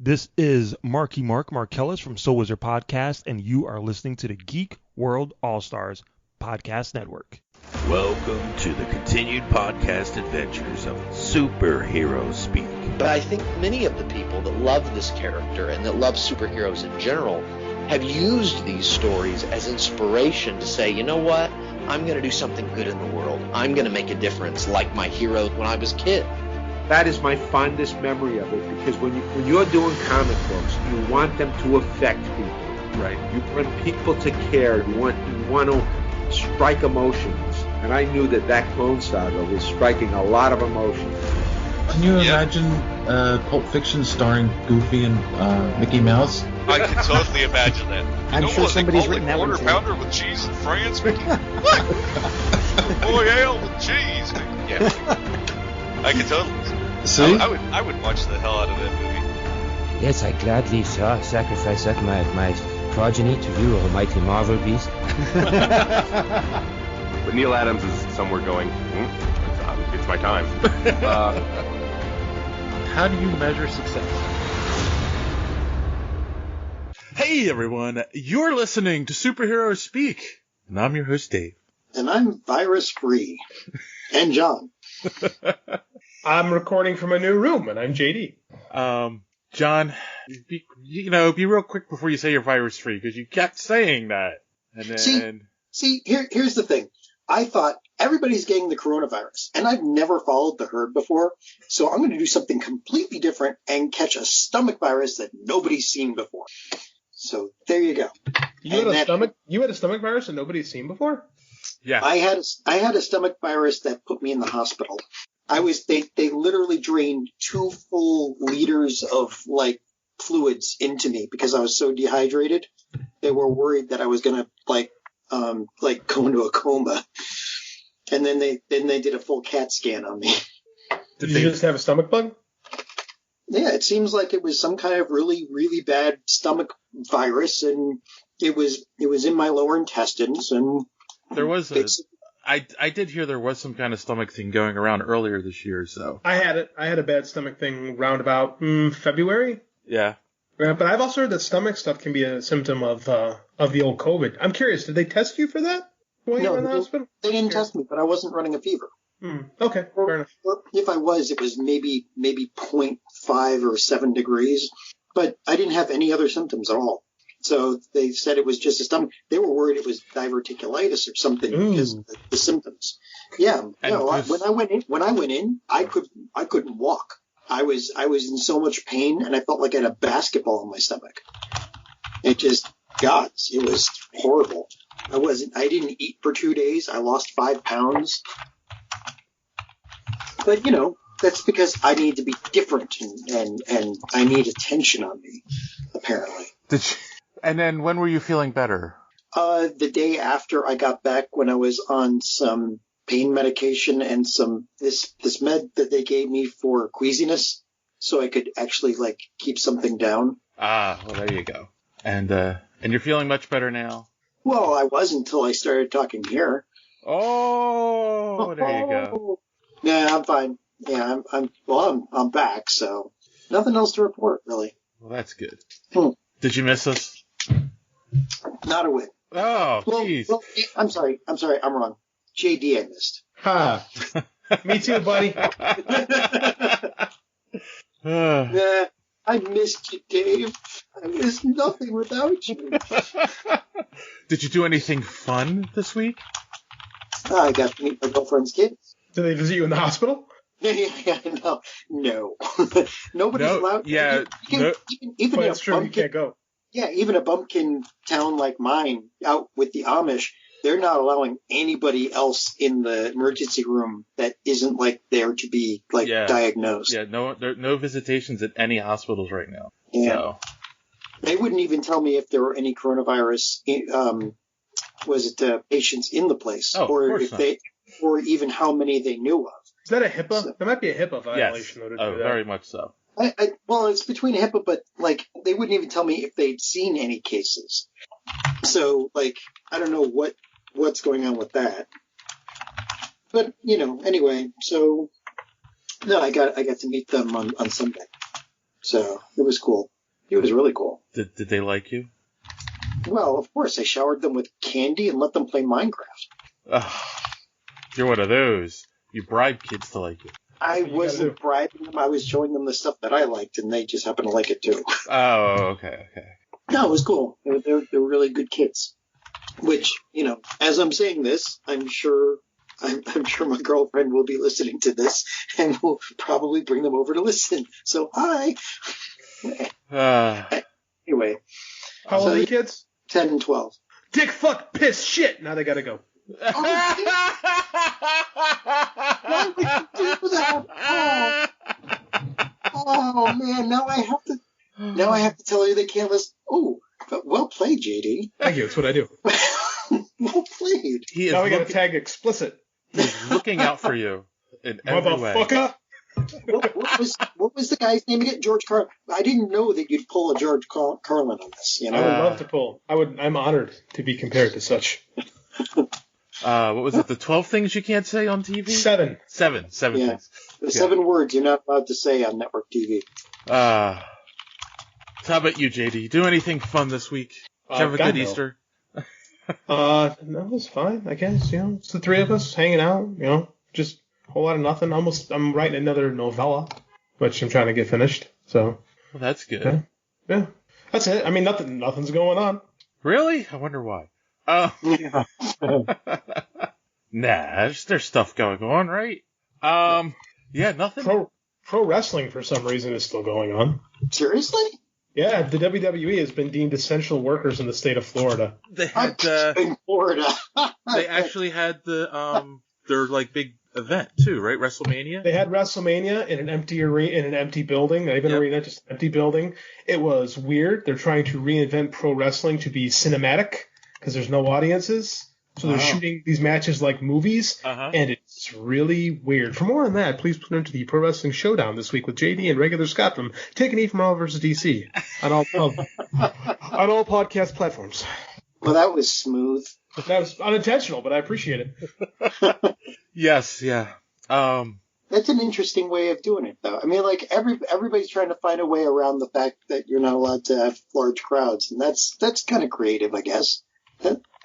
This is Marky Mark Markellis from So Wizard Podcast, and you are listening to the Geek World All-Stars Podcast Network. Welcome to the continued podcast adventures of Superhero Speak. But I think many of the people that love this character and that love superheroes in general have used these stories as inspiration to say, you know what, I'm going to do something good in the world. I'm going to make a difference like my hero when I was a kid. That is my fondest memory of it, because when you're doing comic books, you want them to affect people, right? You want people to care. You want to strike emotions, and I knew that Clone Saga was striking a lot of emotions. Can you imagine Pulp Fiction starring Goofy and Mickey Mouse? I can totally imagine that. I'm sure somebody's written that one too. Quarter pounder with cheese in France, Mickey? What? Boy, ale with cheese. Yeah. I can totally. See? I would watch the hell out of that movie. Yes, I gladly sacrifice up my progeny to you, almighty Marvel beast. But Neil Adams is somewhere going, it's my time. How do you measure success? Hey everyone, you're listening to Superhero Speak, and I'm your host Dave. And I'm virus-free. And John. I'm recording from a new room, and I'm JD. John, be real quick before you say you're virus-free, because you kept saying that. And then... See, here's the thing. I thought everybody's getting the coronavirus, and I've never followed the herd before, so I'm going to do something completely different and catch a stomach virus that nobody's seen before. So there you go. You had a stomach virus that nobody's seen before? Yeah. I had a stomach virus that put me in the hospital. They literally drained 2 full liters of fluids into me because I was so dehydrated. They were worried that I was gonna go into a coma. And then they did a full CAT scan on me. Did you just have a stomach bug? Yeah, it seems like it was some kind of really, really bad stomach virus, and it was in my lower intestines, and there was I did hear there was some kind of stomach thing going around earlier this year, so. I had a bad stomach thing round about February. Yeah. But I've also heard that stomach stuff can be a symptom of the old COVID. I'm curious, did they test you for that while you were in the hospital? They didn't test me, but I wasn't running a fever. Okay, fair enough. Or if I was, it was maybe 0.5 or 7 degrees, but I didn't have any other symptoms at all. So they said it was just a stomach. They were worried it was diverticulitis or something because of the symptoms. Yeah, when I went in, I couldn't walk. I was in so much pain, and I felt like I had a basketball in my stomach. It was horrible. I didn't eat for 2 days. I lost 5 pounds. But that's because I need to be different, and I need attention on me, apparently. And then when were you feeling better? The day after I got back, when I was on some pain medication and this med that they gave me for queasiness, so I could actually keep something down. Ah, well there you go. And you're feeling much better now? Well, I was until I started talking here. Oh, there you go. Yeah, I'm fine. Yeah, I'm back, so nothing else to report really. Well, that's good. Did you miss us? Not a whit. Oh, jeez. Well, I'm sorry, I'm wrong. JD I missed. Ha. Me too, buddy. Nah, I missed you, Dave. I missed nothing without you. Did you do anything fun this week? I got to meet my girlfriend's kids. Did they visit you in the hospital? Yeah, no. Nobody's allowed. Yeah, even that's true. You can't go. Yeah, even a bumpkin town like mine, out with the Amish, they're not allowing anybody else in the emergency room that isn't there to be diagnosed. Yeah, no visitations at any hospitals right now. Yeah. So. They wouldn't even tell me if there were any coronavirus patients in the place, or even how many they knew of. Is that a HIPAA? So, there might be a HIPAA violation though to do that. Very much so. Well, it's between HIPAA, but they wouldn't even tell me if they'd seen any cases. So I don't know what's going on with that. But anyway, so no, I got to meet them on Sunday, so it was cool. It was really cool. Did they like you? Well, of course, I showered them with candy and let them play Minecraft. You're one of those. You bribe kids to like you. I wasn't bribing them. I was showing them the stuff that I liked, and they just happened to like it too. Oh, okay. No, it was cool. They're really good kids. Which, as I'm saying this, I'm sure my girlfriend will be listening to this and will probably bring them over to listen. So, hi. Anyway. How old are the kids? 10 and 12. Dick, fuck, piss, shit. Now they gotta go. Why would you do that? Oh man, now I have to tell you they can't listen. Oh, well played, JD. Thank you. That's what I do. Well played. Now we got to tag explicit. He's looking out for you in every way. Motherfucker. What was the guy's name again? George Carlin. I didn't know that you'd pull a George Carlin on this. I would love to pull. I'm honored to be compared to such. What was it? The 12 things you can't say on TV? Seven things. The 7 words you're not allowed to say on network TV. How about you, JD? Do anything fun this week? Did you have a good Easter? No, it was fine, I guess. It's the three of us hanging out, just a whole lot of nothing. I'm writing another novella, which I'm trying to get finished. So. Well, that's good. Yeah. That's it. I mean, nothing's going on. Really? I wonder why. Nah, there's stuff going on, right? Yeah, nothing. Pro wrestling, for some reason, is still going on. Seriously? Yeah, the WWE has been deemed essential workers in the state of Florida. They had in Florida. They actually had their big event too, right? WrestleMania. They had WrestleMania in an empty arena, in an empty building. Not even arena, just an empty building. It was weird. They're trying to reinvent pro wrestling to be cinematic because there's no audiences. So they're shooting these matches like movies, and it's really weird. For more on that, please tune into the Pro Wrestling Showdown this week with JD and Regular Scott from Take an E from All vs. DC on all podcast platforms. Well, that was smooth. That was unintentional, but I appreciate it. Yes, yeah. That's an interesting way of doing it, though. I mean, everybody's trying to find a way around the fact that you're not allowed to have large crowds, and that's kind of creative, I guess.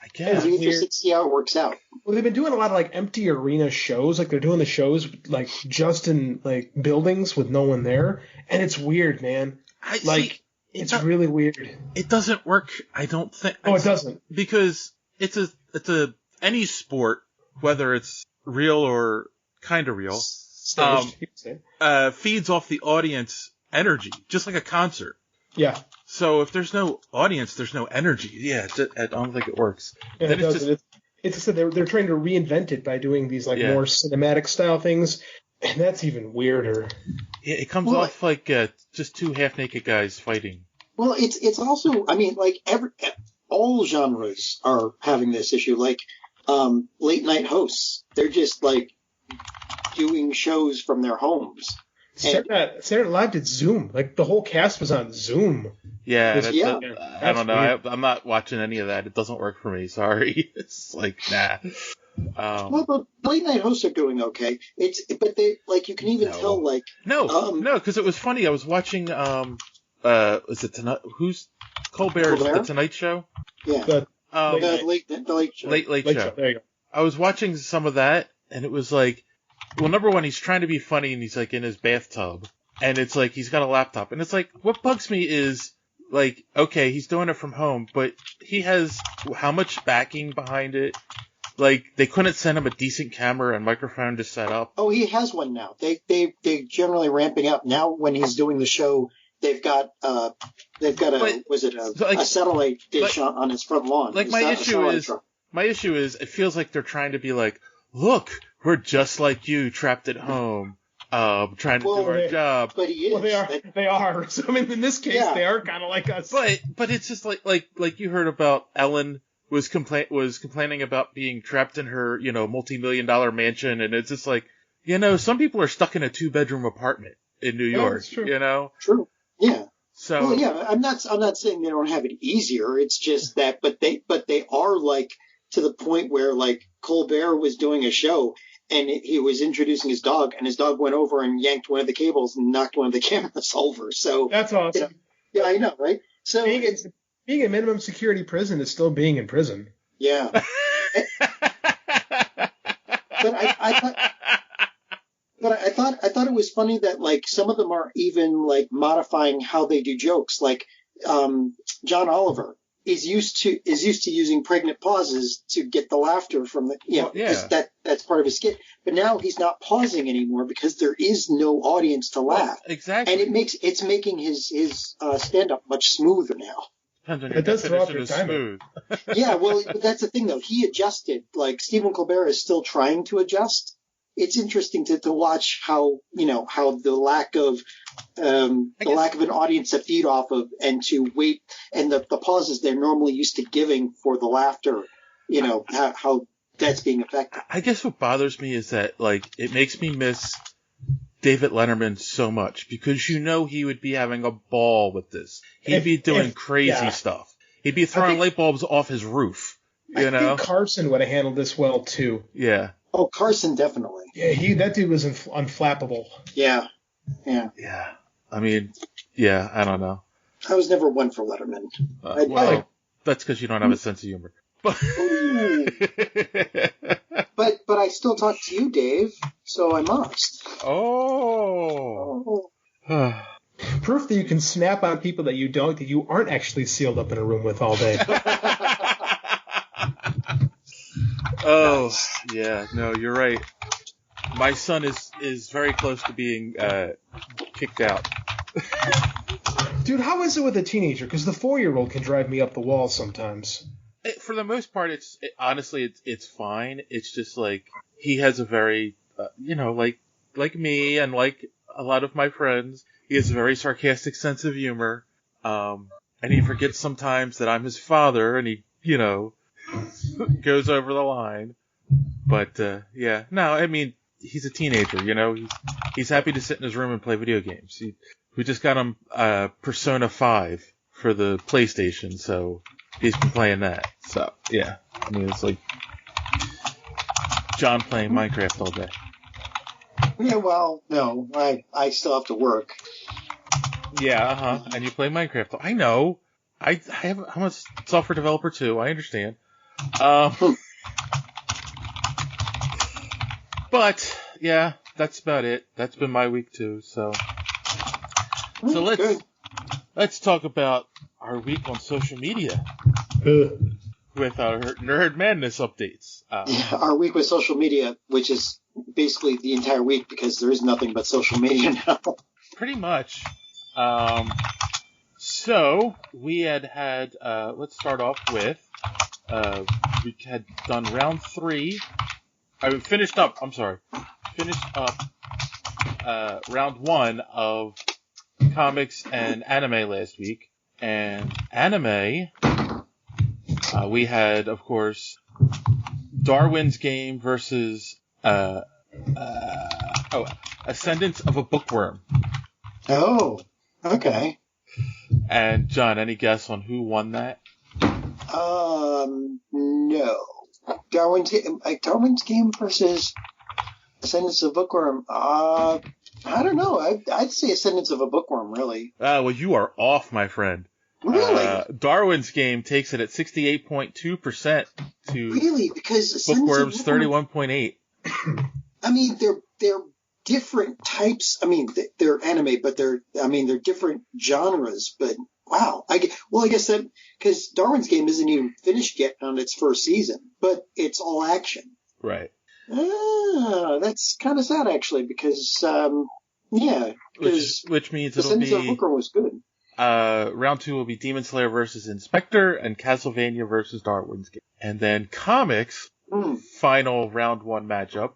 I guess. It'd be interesting to see how it works out. Well, they've been doing a lot of empty arena shows. They're doing the shows just in buildings with no one there, and it's weird, man. It's really weird. It doesn't work. I don't think. Oh, it doesn't. Because it's any sport, whether it's real or kind of real, feeds off the audience energy, just like a concert. Yeah. So if there's no audience, there's no energy. Yeah, I don't think it works. Yeah, it's just that they're trying to reinvent it by doing these more cinematic style things, and that's even weirder. Yeah, it comes off like just two half-naked guys fighting. Well, it's also, I mean, all genres are having this issue. Late night hosts, they're just doing shows from their homes. Saturday Night Live did Zoom. The whole cast was on Zoom. Yeah, I don't know. I'm not watching any of that. It doesn't work for me. Sorry. It's nah. Well, but late night hosts are doing okay. But they you can even tell no, because it was funny. I was watching is it tonight? Who's Colbert's The Tonight Show? Yeah. The Late Show. Late Show. There you go. I was watching some of that, and it was well, number one, he's trying to be funny, and he's in his bathtub, and it's he's got a laptop, and it's what bugs me is okay, he's doing it from home, but he has how much backing behind it? They couldn't send him a decent camera and microphone to set up. Oh, he has one now. They're generally ramping up now. When he's doing the show, they've got a satellite dish on his front lawn. My issue is it feels like they're trying to be look, we're just like you, trapped at home, trying to do our job. But he is. Well, they are. So, I mean, in this case, they are kind of like us. But it's just like you heard about Ellen was complaining about being trapped in her, multi-million-dollar mansion, and it's just some people are stuck in a 2-bedroom apartment in New York. That's true. True. Yeah. So. Well, yeah. I'm not saying they don't have it easier. It's just that, but they are to the point where Colbert was doing a show and he was introducing his dog, and his dog went over and yanked one of the cables and knocked one of the cameras over. So that's awesome. Yeah, I know, right? So being in minimum security prison is still being in prison. Yeah. But I thought it was funny that like some of them are even like modifying how they do jokes. Like John Oliver is used to using pregnant pauses to get the laughter from the because that's part of his skit. But now he's not pausing anymore because there is no audience to laugh. Exactly. And it's making his stand up much smoother now. It does throw off your timing. Yeah, well, but that's the thing though. He adjusted. Like Stephen Colbert is still trying to adjust. It's interesting to watch how the lack of an audience to feed off of and to wait and the pauses they're normally used to giving for the laughter, how that's being affected. I guess what bothers me is that like it makes me miss David Letterman so much because he would be having a ball with this. He'd be doing crazy stuff. He'd be throwing light bulbs off his roof. I think Carson would have handled this well too. Yeah. Oh, Carson definitely. Yeah, that dude was unflappable. Yeah. I mean, I don't know. I was never one for Letterman. That's because you don't have a sense of humor. But I still talk to you, Dave, so I must. Oh. Proof that you can snap on people that you aren't actually sealed up in a room with all day. Oh, nice. Yeah, no, you're right. My son is very close to being kicked out. Dude, how is it with a teenager? Because the 4-year-old can drive me up the wall sometimes. For the most part, honestly, it's fine. It's just like he has a very, like me and like a lot of my friends, he has a very sarcastic sense of humor. And he forgets sometimes that I'm his father, and he, goes over the line. But no, I mean, he's a teenager. He's happy to sit in his room and play video games. We just got him Persona 5 for the PlayStation, so he's been playing that. So yeah, I mean it's like John playing Minecraft all day. Yeah, well, no, I still have to work. Yeah, and you play Minecraft. I know. I'm a software developer too. I understand. But yeah, that's about it. That's been my week too. So let's talk about our week on social media with our Nerd Madness updates. Our week with social media, which is basically the entire week because there is nothing but social media now. Pretty much. So we had let's start off with we had done round 3. Finished up round 1 of comics and anime last week. And anime, we had, of course, Darwin's Game versus Ascendance of a Bookworm. Oh, okay. And John, any guess on who won that? No. Darwin's Game versus Ascendance of a Bookworm. I don't know. I'd say Ascendance of a Bookworm, really. Well, you are off, my friend. Really? Darwin's Game takes it at 68.2% to really because Bookworm's 31.8. I mean, they're different types. I mean, they're anime, but they're different genres. But wow, I guess that because Darwin's Game isn't even finished yet on its first season, but it's all action. Right. That's kind of sad actually, because which means it'll be. The Booker was good. Round 2 will be Demon Slayer versus Inspector and Castlevania versus Darwin's Game, and then comics. Final round 1 matchup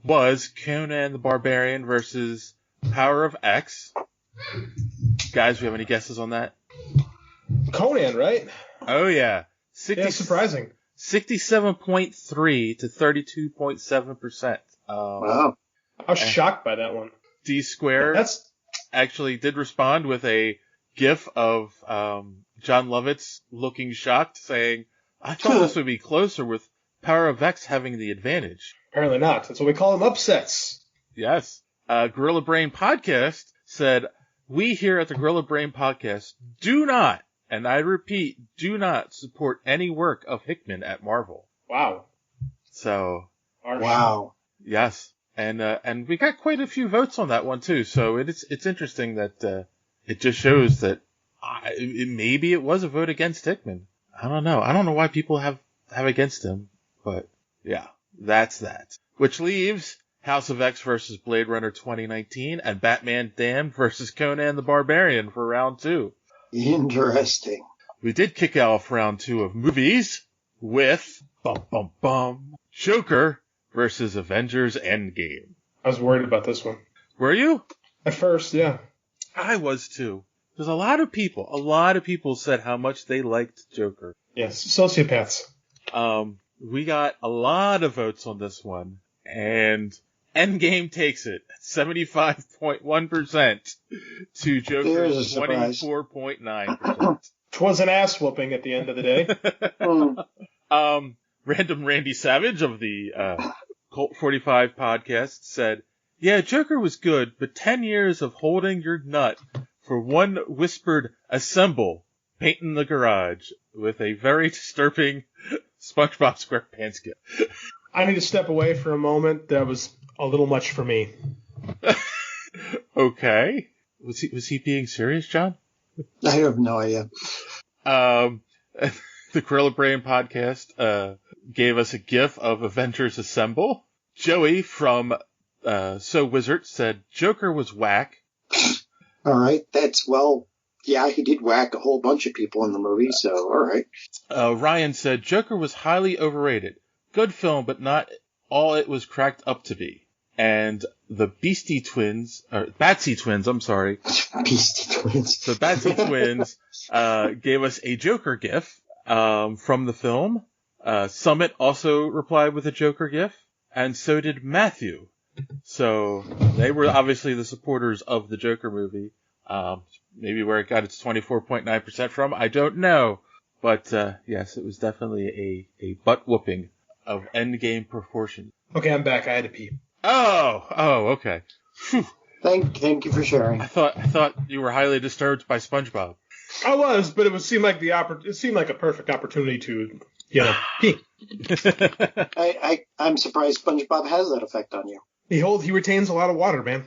was Conan the Barbarian versus Power of X. Guys, we have any guesses on that? Conan, right? Oh yeah, surprising. 67.3 to 32.7%. Wow, I was shocked by that one. D Square actually did respond with a GIF of John Lovitz looking shocked, saying, "I thought this would be closer with Power of X having the advantage." Apparently not. That's what we call them, upsets. Yes. Gorilla Brain Podcast said, we here at the Gorilla Brain Podcast do not, and I repeat, do not support any work of Hickman at Marvel. Wow. So. Wow. Yes. And we got quite a few votes on that one too. So it's interesting that, it just shows that maybe it was a vote against Hickman. I don't know. I don't know why people have against him, but yeah, that's that. Which leaves House of X versus Blade Runner 2019 and Batman Damned versus Conan the Barbarian for round 2. Interesting. We did kick off round 2 of movies with Joker versus Avengers Endgame. I was worried about this one. Were you? At first, yeah. I was too. There's a lot of people said how much they liked Joker. Yes, sociopaths. We got a lot of votes on this one, and Endgame takes it at 75.1% to Joker's 24.9%. 'Twas an ass whooping at the end of the day. Random Randy Savage of the Cult 45 podcast said, yeah, Joker was good, but 10 years of holding your nut for one whispered assemble, paint in the garage, with a very disturbing SpongeBob SquarePants gift. I need to step away for a moment. That was a little much for me. Okay. Was he being serious, John? I have no idea. The Gorilla Brain podcast gave us a gif of Avengers Assemble. Joey from So Wizard said Joker was whack. All right, yeah, he did whack a whole bunch of people in the movie, so all right. Ryan said Joker was highly overrated. Good film, but not all it was cracked up to be. And the Batsy twins, I'm sorry. Beastie Twins. The Batsy twins gave us a Joker gif from the film. Summit also replied with a Joker gif, and so did Matthew. So they were obviously the supporters of the Joker movie. Maybe where it got its 24.9% from, I don't know. But yes, it was definitely a butt whooping of Endgame proportions. Okay, I'm back. I had to pee. Oh, okay. Whew. Thank you for sharing. I thought you were highly disturbed by SpongeBob. I was, but it seemed like a perfect opportunity to, pee. I'm surprised SpongeBob has that effect on you. He retains a lot of water, man.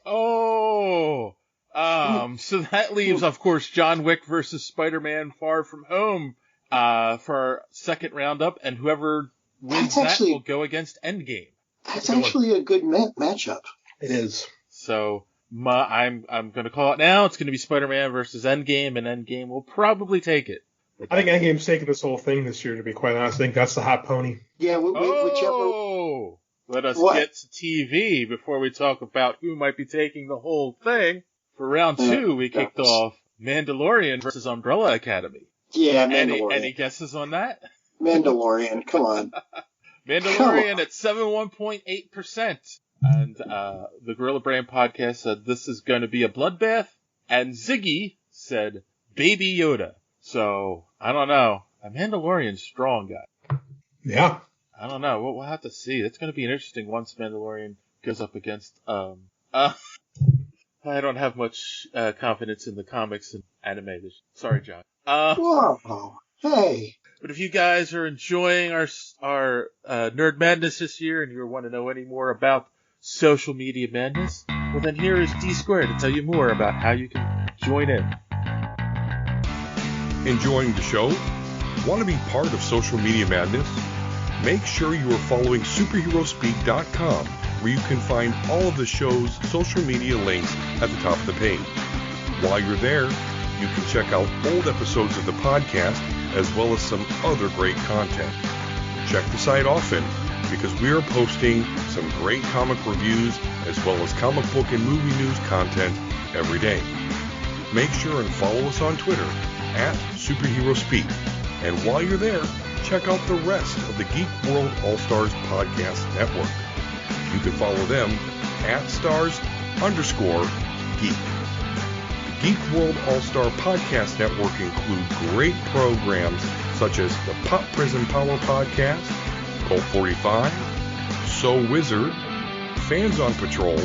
Oh, so that leaves, of course, John Wick versus Spider-Man Far From Home, for our second roundup, and whoever wins will go against Endgame. That's actually a good matchup. It is. So, I'm gonna call it now. It's gonna be Spider-Man versus Endgame, and Endgame will probably take it. I think Endgame's taking this whole thing this year, to be quite honest. I think that's the hot pony. Yeah, whichever. Let us get to TV before we talk about who might be taking the whole thing. For round 2, we kicked off Mandalorian versus Umbrella Academy. Yeah, Mandalorian. Any guesses on that? Mandalorian, come on. Mandalorian at 71.8%. And the Gorilla Brain podcast said this is going to be a bloodbath. And Ziggy said Baby Yoda. So, I don't know. A Mandalorian's strong, guy. Yeah. I don't know. We'll have to see. It's going to be an interesting once Mandalorian goes up against... I don't have much confidence in the comics and anime. Sorry, John. Whoa. Hey. But if you guys are enjoying our Nerd Madness this year and you want to know any more about social media madness, well then here is D Squared to tell you more about how you can join in. Enjoying the show? Want to be part of social media madness? Make sure you are following superheroespeak.com, where you can find all of the show's social media links at the top of the page. While you're there, you can check out old episodes of the podcast as well as some other great content. Check the site often because we are posting some great comic reviews as well as comic book and movie news content every day. Make sure and follow us on Twitter at SuperheroSpeak. And while you're there, check out the rest of the Geek World All-Stars Podcast Network. You can follow them at @stars_geek. The Geek World All-Star Podcast Network includes great programs such as the Pop Prison Power Podcast, Cult 45, So Wizard, Fans on Patrol,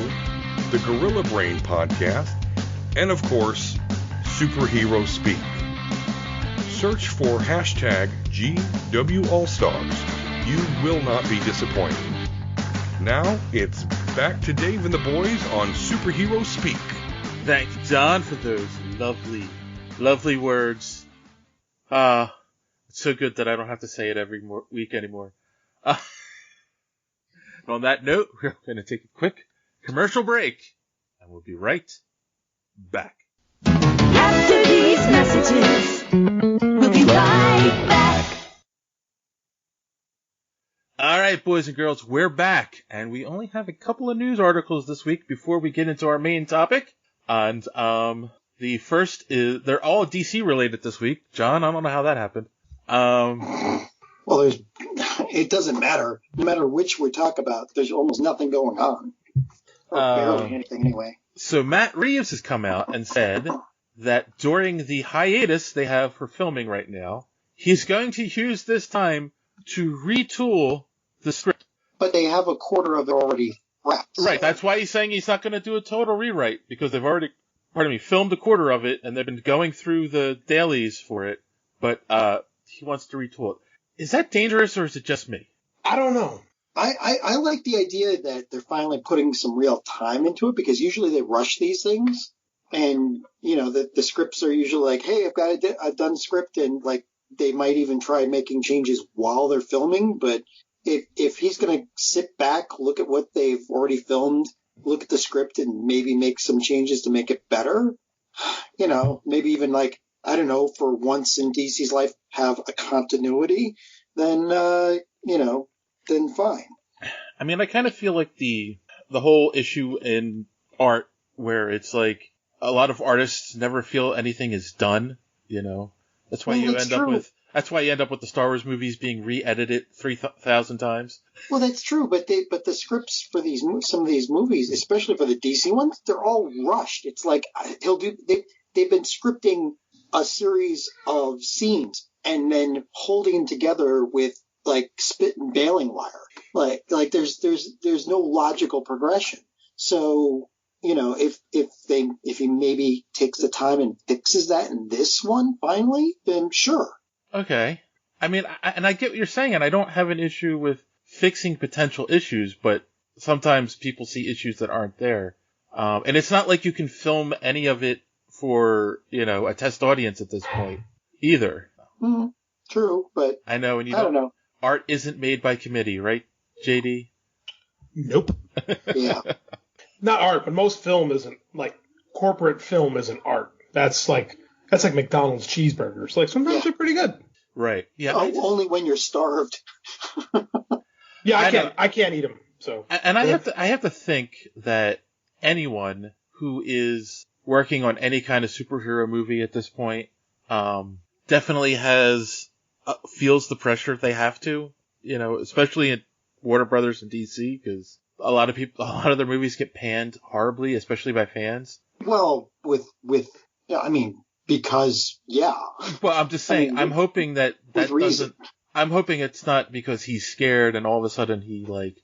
the Gorilla Brain Podcast, and of course, Superhero Speak. Search for hashtag GWAllstars. You will not be disappointed. Now, it's back to Dave and the boys on Superhero Speak. Thank you, John, for those lovely, lovely words. It's so good that I don't have to say it every week anymore. And on that note, we're going to take a quick commercial break, and we'll be right back. After these messages, we'll be right back. All right, boys and girls, we're back, and we only have a couple of news articles this week before we get into our main topic. And the first is, they're all DC related this week. John, I don't know how that happened. Well, it doesn't matter. No matter which we talk about, there's almost nothing going on. Or barely anything anyway. So Matt Reeves has come out and said that during the hiatus they have for filming right now, he's going to use this time to retool the script. But they have a quarter of it already wrapped. Right, that's why he's saying he's not going to do a total rewrite, because they've already, filmed a quarter of it, and they've been going through the dailies for it, but he wants to retool it. Is that dangerous, or is it just me? I don't know. I like the idea that they're finally putting some real time into it, because usually they rush these things, and, you know, the scripts are usually like, hey, I've got a done script, and, like, they might even try making changes while they're filming, but if he's going to sit back, look at what they've already filmed, look at the script, and maybe make some changes to make it better, you know, maybe even, like, I don't know, for once in DC's life, have a continuity, then, you know, then fine. I mean, I kind of feel like the whole issue in art where it's like a lot of artists never feel anything is done, you know. That's why you end up with the Star Wars movies being re-edited 3,000 times. Well, that's true, but the scripts for some of these movies, especially for the DC ones, they're all rushed. It's like they've been scripting a series of scenes and then holding them together with, like, spit and baling wire. Like there's no logical progression. So, you know, if he maybe takes the time and fixes that in this one finally, then sure. Okay. I mean, I get what you're saying, and I don't have an issue with fixing potential issues, but sometimes people see issues that aren't there. And it's not like you can film any of it for, you know, a test audience at this point either. True, but I know, and I don't know. Art isn't made by committee, right, JD? Nope. Yeah. Not art, but most film isn't, like, corporate film isn't art. That's like McDonald's cheeseburgers. Like, sometimes they're pretty good. Right. Yeah. Only when you're starved. Yeah, I can't eat them. So. And I have to think that anyone who is working on any kind of superhero movie at this point, definitely feels the pressure they have to, you know, especially at Warner Brothers and DC, because a lot of their movies get panned horribly, especially by fans. Well, because. Well, I'm just saying, I'm hoping that doesn't. I'm hoping it's not because he's scared and all of a sudden he, like,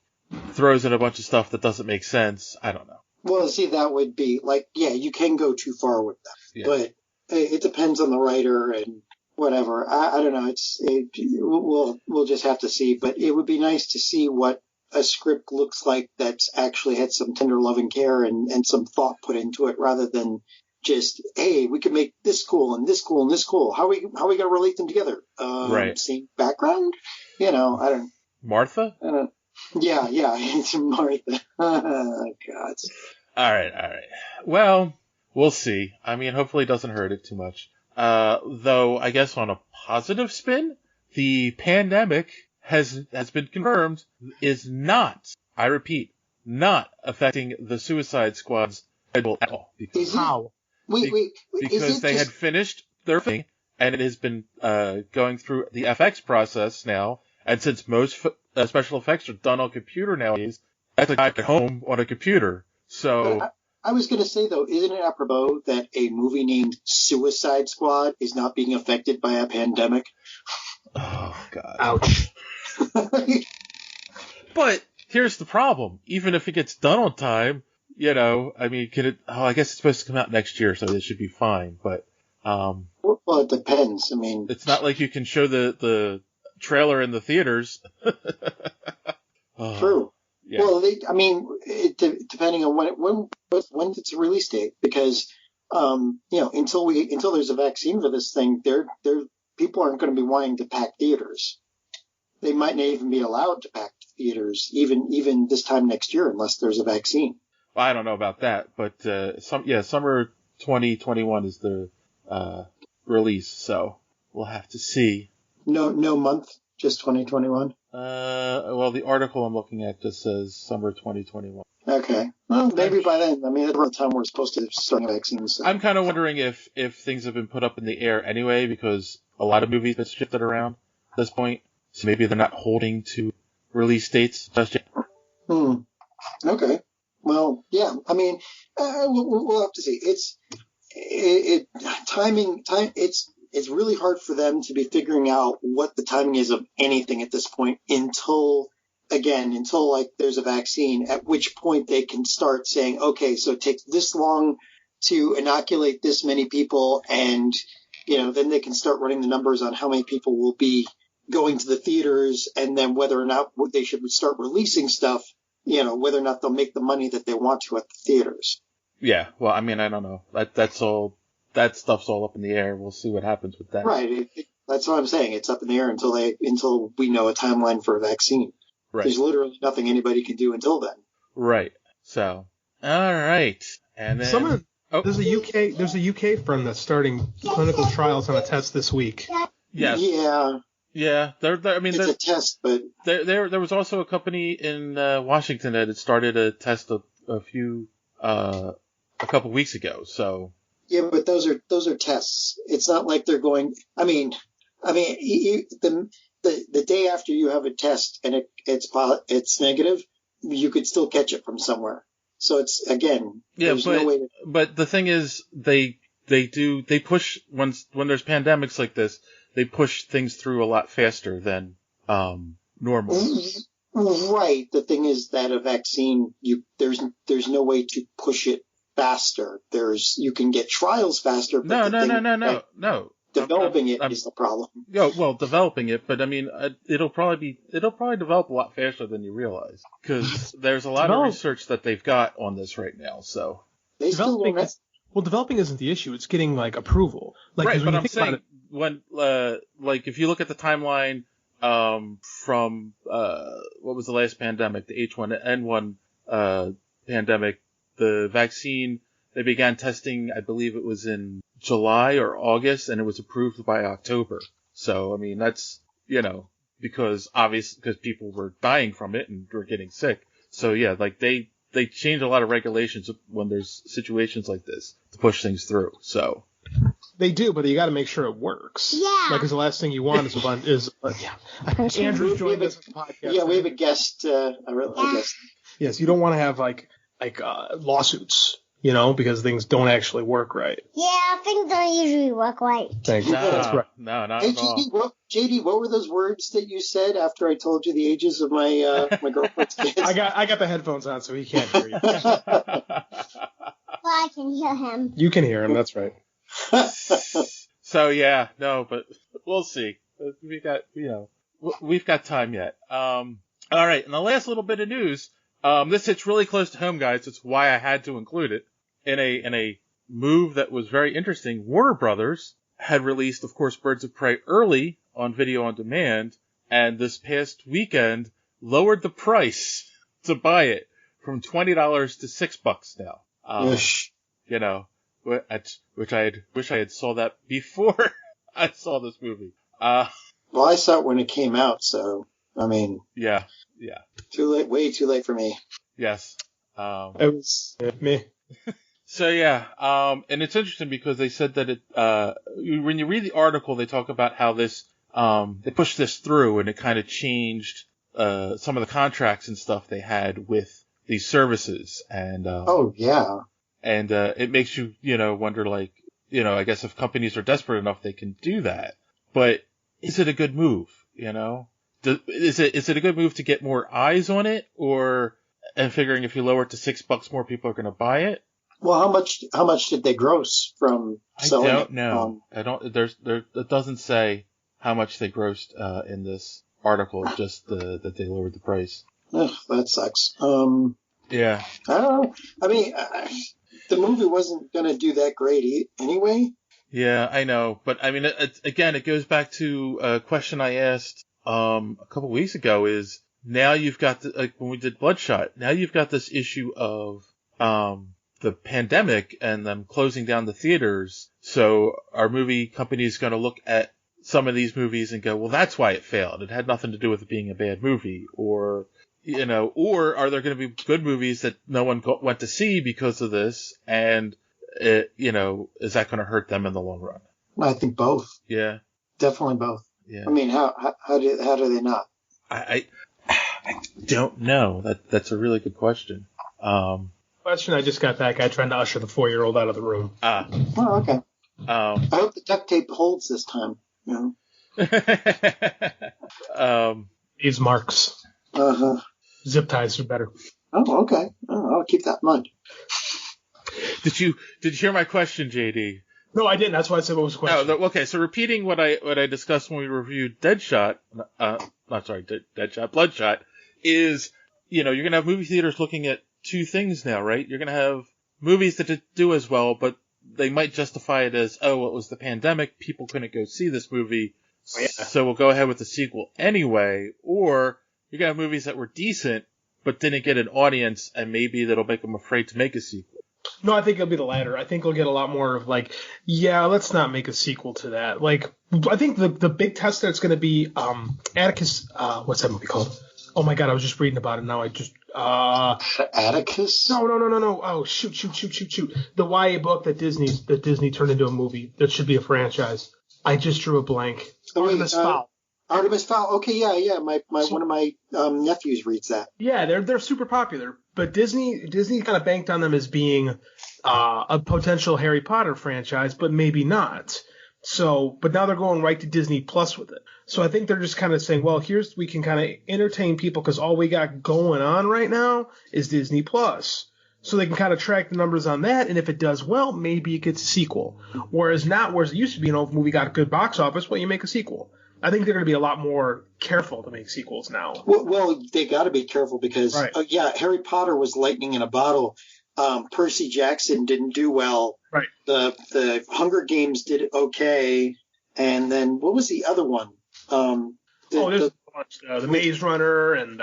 throws in a bunch of stuff that doesn't make sense. I don't know. Well, see, that would be like, you can go too far with that, but it depends on the writer and whatever. I don't know. We'll just have to see, but it would be nice to see what a script looks like that's actually had some tender loving care and some thought put into it, rather than just, hey, we could make this cool and this cool and this cool. How are we going to relate them together? Right. Same background? You know, I don't. Martha? Yeah, it's Martha. Oh, God. All right. Well, we'll see. I mean, hopefully it doesn't hurt it too much. Though, I guess on a positive spin, the pandemic has been confirmed is not, I repeat, not affecting the Suicide Squad's schedule at all. How? Because they had finished their thing, and it has been going through the FX process now, and since most special effects are done on computer nowadays, that's like at home on a computer. So I was going to say, though, isn't it apropos that a movie named Suicide Squad is not being affected by a pandemic? Oh, God. Ouch. But here's the problem. Even if it gets done on time, you know, I mean, I guess it's supposed to come out next year, so it should be fine, but, Well, it depends. I mean, it's not like you can show the trailer in the theaters. True. Yeah. Well, depending on when it's a release date, because until there's a vaccine for this thing, people aren't going to be wanting to pack theaters. They might not even be allowed to pack theaters even this time next year unless there's a vaccine. Well, I don't know about that, but summer 2021 is the release, so we'll have to see. No month, just 2021. Well, the article I'm looking at just says summer 2021. Okay. Well, maybe by then. I mean, that's around the time we're supposed to start vaccines. So. I'm kind of wondering if things have been put up in the air anyway, because a lot of movies have shifted around at this point. So maybe they're not holding to release dates just yet. Okay. Well, yeah. I mean, we'll have to see. It's really hard for them to be figuring out what the timing is of anything at this point until like there's a vaccine, at which point they can start saying, okay, so it takes this long to inoculate this many people, and then they can start running the numbers on how many people will be going to the theaters, and then whether or not they should start releasing stuff, whether or not they'll make the money that they want to at the theaters. Yeah, well, I mean, I don't know. That stuff's all up in the air. We'll see what happens with that. Right. That's what I'm saying. It's up in the air until we know a timeline for a vaccine. Right. There's literally nothing anybody can do until then. Right. So, all right. And then there's a UK firm that's starting clinical trials on a test this week. Yes. Yeah. Yeah. It's a test, but there was also a company in Washington that had started a test a couple weeks ago. So. Yeah, but those are tests. It's not like they're going. I mean, the day after you have a test and it's negative, you could still catch it from somewhere. So it's again. Yeah, no way to... but the thing is, they push when there's pandemics like this, they push things through a lot faster than normal. Right. The thing is that a vaccine, there's no way to push it faster. You can get trials faster. But No. Developing it is the problem. Yeah, well, developing it, but I mean, it'll probably develop a lot faster than you realize, because there's a lot of research that they've got on this right now. So developing isn't the issue. It's getting like approval. Like, right, when but you I'm think saying about it, when like if you look at the timeline from what was the last pandemic, the H1N1 pandemic, the vaccine, they began testing, I believe it was in July or August, and it was approved by October. So, I mean, that's, because people were dying from it and were getting sick. So, yeah, like they change a lot of regulations when there's situations like this to push things through. So. They do, but you got to make sure it works. Yeah. Because the last thing you want is Andrew's joined us on the podcast. Yeah, we have a guest. A guest. Yes, you don't want to have like lawsuits, because things don't actually work right. Yeah, things don't usually work right. Thank you. That's right. No, not hey, at all. JD, what were those words that you said after I told you the ages of my my girlfriend's kids? I got the headphones on, so he can't hear you. Well, I can hear him. You can hear him. That's right. So yeah, no, but we'll see. We've got time yet. All right, and the last little bit of news. This hits really close to home, guys. It's why I had to include it in a move that was very interesting. Warner Brothers had released, of course, Birds of Prey early on video on demand, and this past weekend lowered the price to buy it from $20 to $6 now. Which I wish I had saw that before I saw this movie. Well, I saw it when it came out, so I mean, yeah. Too late, way too late for me. Yes. It was me. So yeah, and it's interesting because they said that when you read the article, they talk about how this, they pushed this through and it kind of changed, some of the contracts and stuff they had with these services. And, oh yeah. And, it makes you, wonder like, I guess if companies are desperate enough, they can do that. But is it a good move? Is it a good move to get more eyes on it, or and figuring if you lower it to $6, more people are going to buy it. Well, how much did they gross from selling it? I don't know. It doesn't say how much they grossed in this article, just that they lowered the price. Ugh, that sucks. Yeah. I don't know. I mean, the movie wasn't going to do that great anyway. Yeah, I know. But, I mean, it goes back to a question I asked a couple weeks ago is, now you've got, when we did Bloodshot, now you've got this issue of the pandemic and them closing down the theaters. So are movie companies going to look at some of these movies and go, well, that's why it failed. It had nothing to do with it being a bad movie. Or are there going to be good movies that no one went to see because of this? And, is that going to hurt them in the long run? I think both. Yeah. Definitely both. Yeah. I mean, how do they not? I don't know. That's a really good question. Question I just got back. I tried to usher the 4-year-old out of the room. Oh, okay. I hope the duct tape holds this time. These marks. Uh-huh. Zip ties are better. Oh, okay. I'll keep that in mind. Did you hear my question, JD? No, I didn't. That's why I said what was the question. Oh, okay. So repeating what I discussed when we reviewed Bloodshot is, you're going to have movie theaters looking at two things now, right? You're going to have movies that didn't do as well, but they might justify it as, it was the pandemic, people couldn't go see this movie, so we'll go ahead with the sequel anyway. Or you're going to have movies that were decent, but didn't get an audience, and maybe that'll make them afraid to make a sequel. No, I think it'll be the latter. I think we'll get a lot more of let's not make a sequel to that. I think the big test that's going to be Atticus. What's that movie called? Oh my God, I was just reading about it now. Atticus? No. Oh shoot. The YA book that Disney turned into a movie that should be a franchise. I just drew a blank. Artemis Fowl. Artemis Fowl. Okay, yeah. One of my nephews reads that. Yeah, they're super popular. But Disney kind of banked on them as being a potential Harry Potter franchise, but maybe not. So, but now they're going right to Disney Plus with it. So I think they're just kind of saying, well, we can kind of entertain people because all we got going on right now is Disney Plus. So they can kind of track the numbers on that, and if it does well, maybe it gets a sequel. Whereas it used to be, if a movie got a good box office, well, you make a sequel. I think they're going to be a lot more careful to make sequels now. Well, they got to be careful because, Harry Potter was lightning in a bottle. Percy Jackson didn't do well. Right. The Hunger Games did okay. And then what was the other one? There's a bunch. The Maze Runner and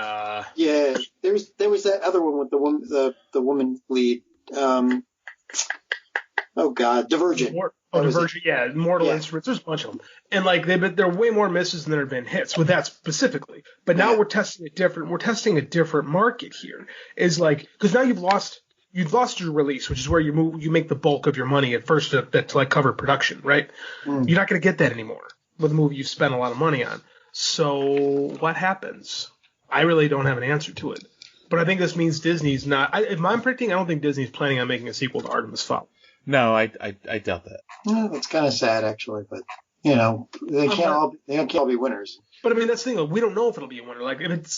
yeah, there was that other one with the woman lead. Oh God, Divergent. Divergent, yeah, Mortal Instruments. There's a bunch of them, and there are way more misses than there have been hits with that specifically. But now we're testing it different. We're testing a different market here. Is because now you've lost your release, which is where you make the bulk of your money at first to cover production, right? You're not going to get that anymore with a movie you've spent a lot of money on. So what happens? I really don't have an answer to it. But I think this means Disney's not. If I'm predicting, I don't think Disney's planning on making a sequel to Artemis Fowl. No, I doubt that. Well, it's kind of sad actually, but they can't all be winners. But I mean, that's the thing. We don't know if it'll be a winner.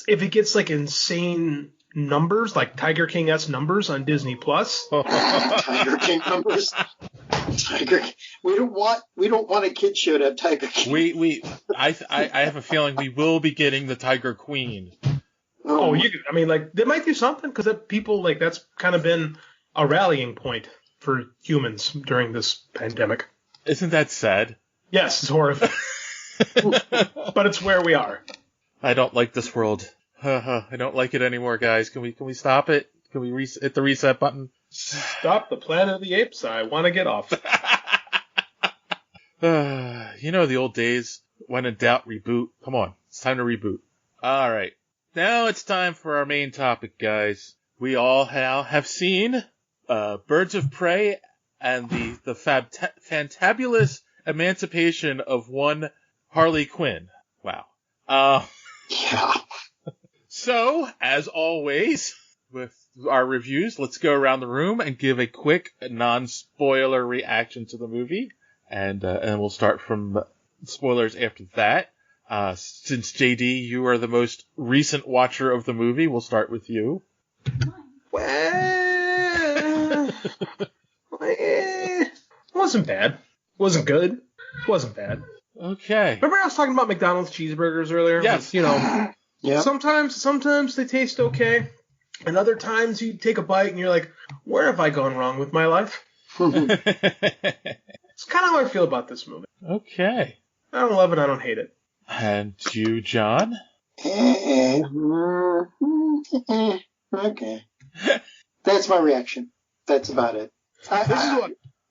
If it gets insane numbers, like Tiger King-esque numbers on Disney Plus. Tiger King numbers. We don't want a kid show to have Tiger King. I have a feeling we will be getting the Tiger Queen. They might do something because people that's kind of been a rallying point for humans during this pandemic. Isn't that sad? Yes, it's horrific. But it's where we are. I don't like this world. I don't like it anymore, guys. Can we stop it? Can we hit the reset button? Stop the Planet of the Apes. I want to get off. The old days. When in doubt, reboot. Come on. It's time to reboot. All right. Now it's time for our main topic, guys. We all have seen Birds of Prey and the fantabulous emancipation of one Harley Quinn. Wow. Yeah. So, as always, with our reviews, let's go around the room and give a quick non-spoiler reaction to the movie. And we'll start from spoilers after that. Since JD, you are the most recent watcher of the movie, we'll start with you. Well, it wasn't bad. Wasn't good. Wasn't bad. Okay. Remember I was talking about McDonald's cheeseburgers earlier? Yes. You know, Yeah. sometimes they taste okay, and other times you take a bite and you're like, where have I gone wrong with my life? It's kind of how I feel about this movie. Okay. I don't love it. I don't hate it. And you, John? Okay. That's my reaction. That's about it.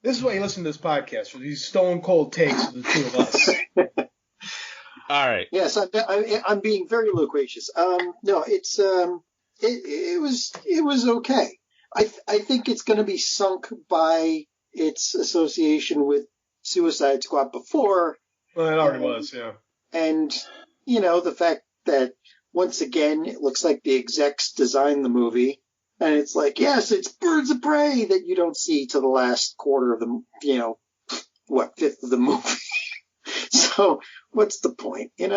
This is why you listen to this podcast, for these stone cold takes of the two of us. All right. Yes, I'm being very loquacious. No, it's it was okay. I think it's going to be sunk by its association with Suicide Squad before. Well, it already was, yeah. And the fact that once again it looks like the execs designed the movie. And it's like, yes, it's Birds of Prey that you don't see to the last quarter of the, fifth of the movie. So what's the point, And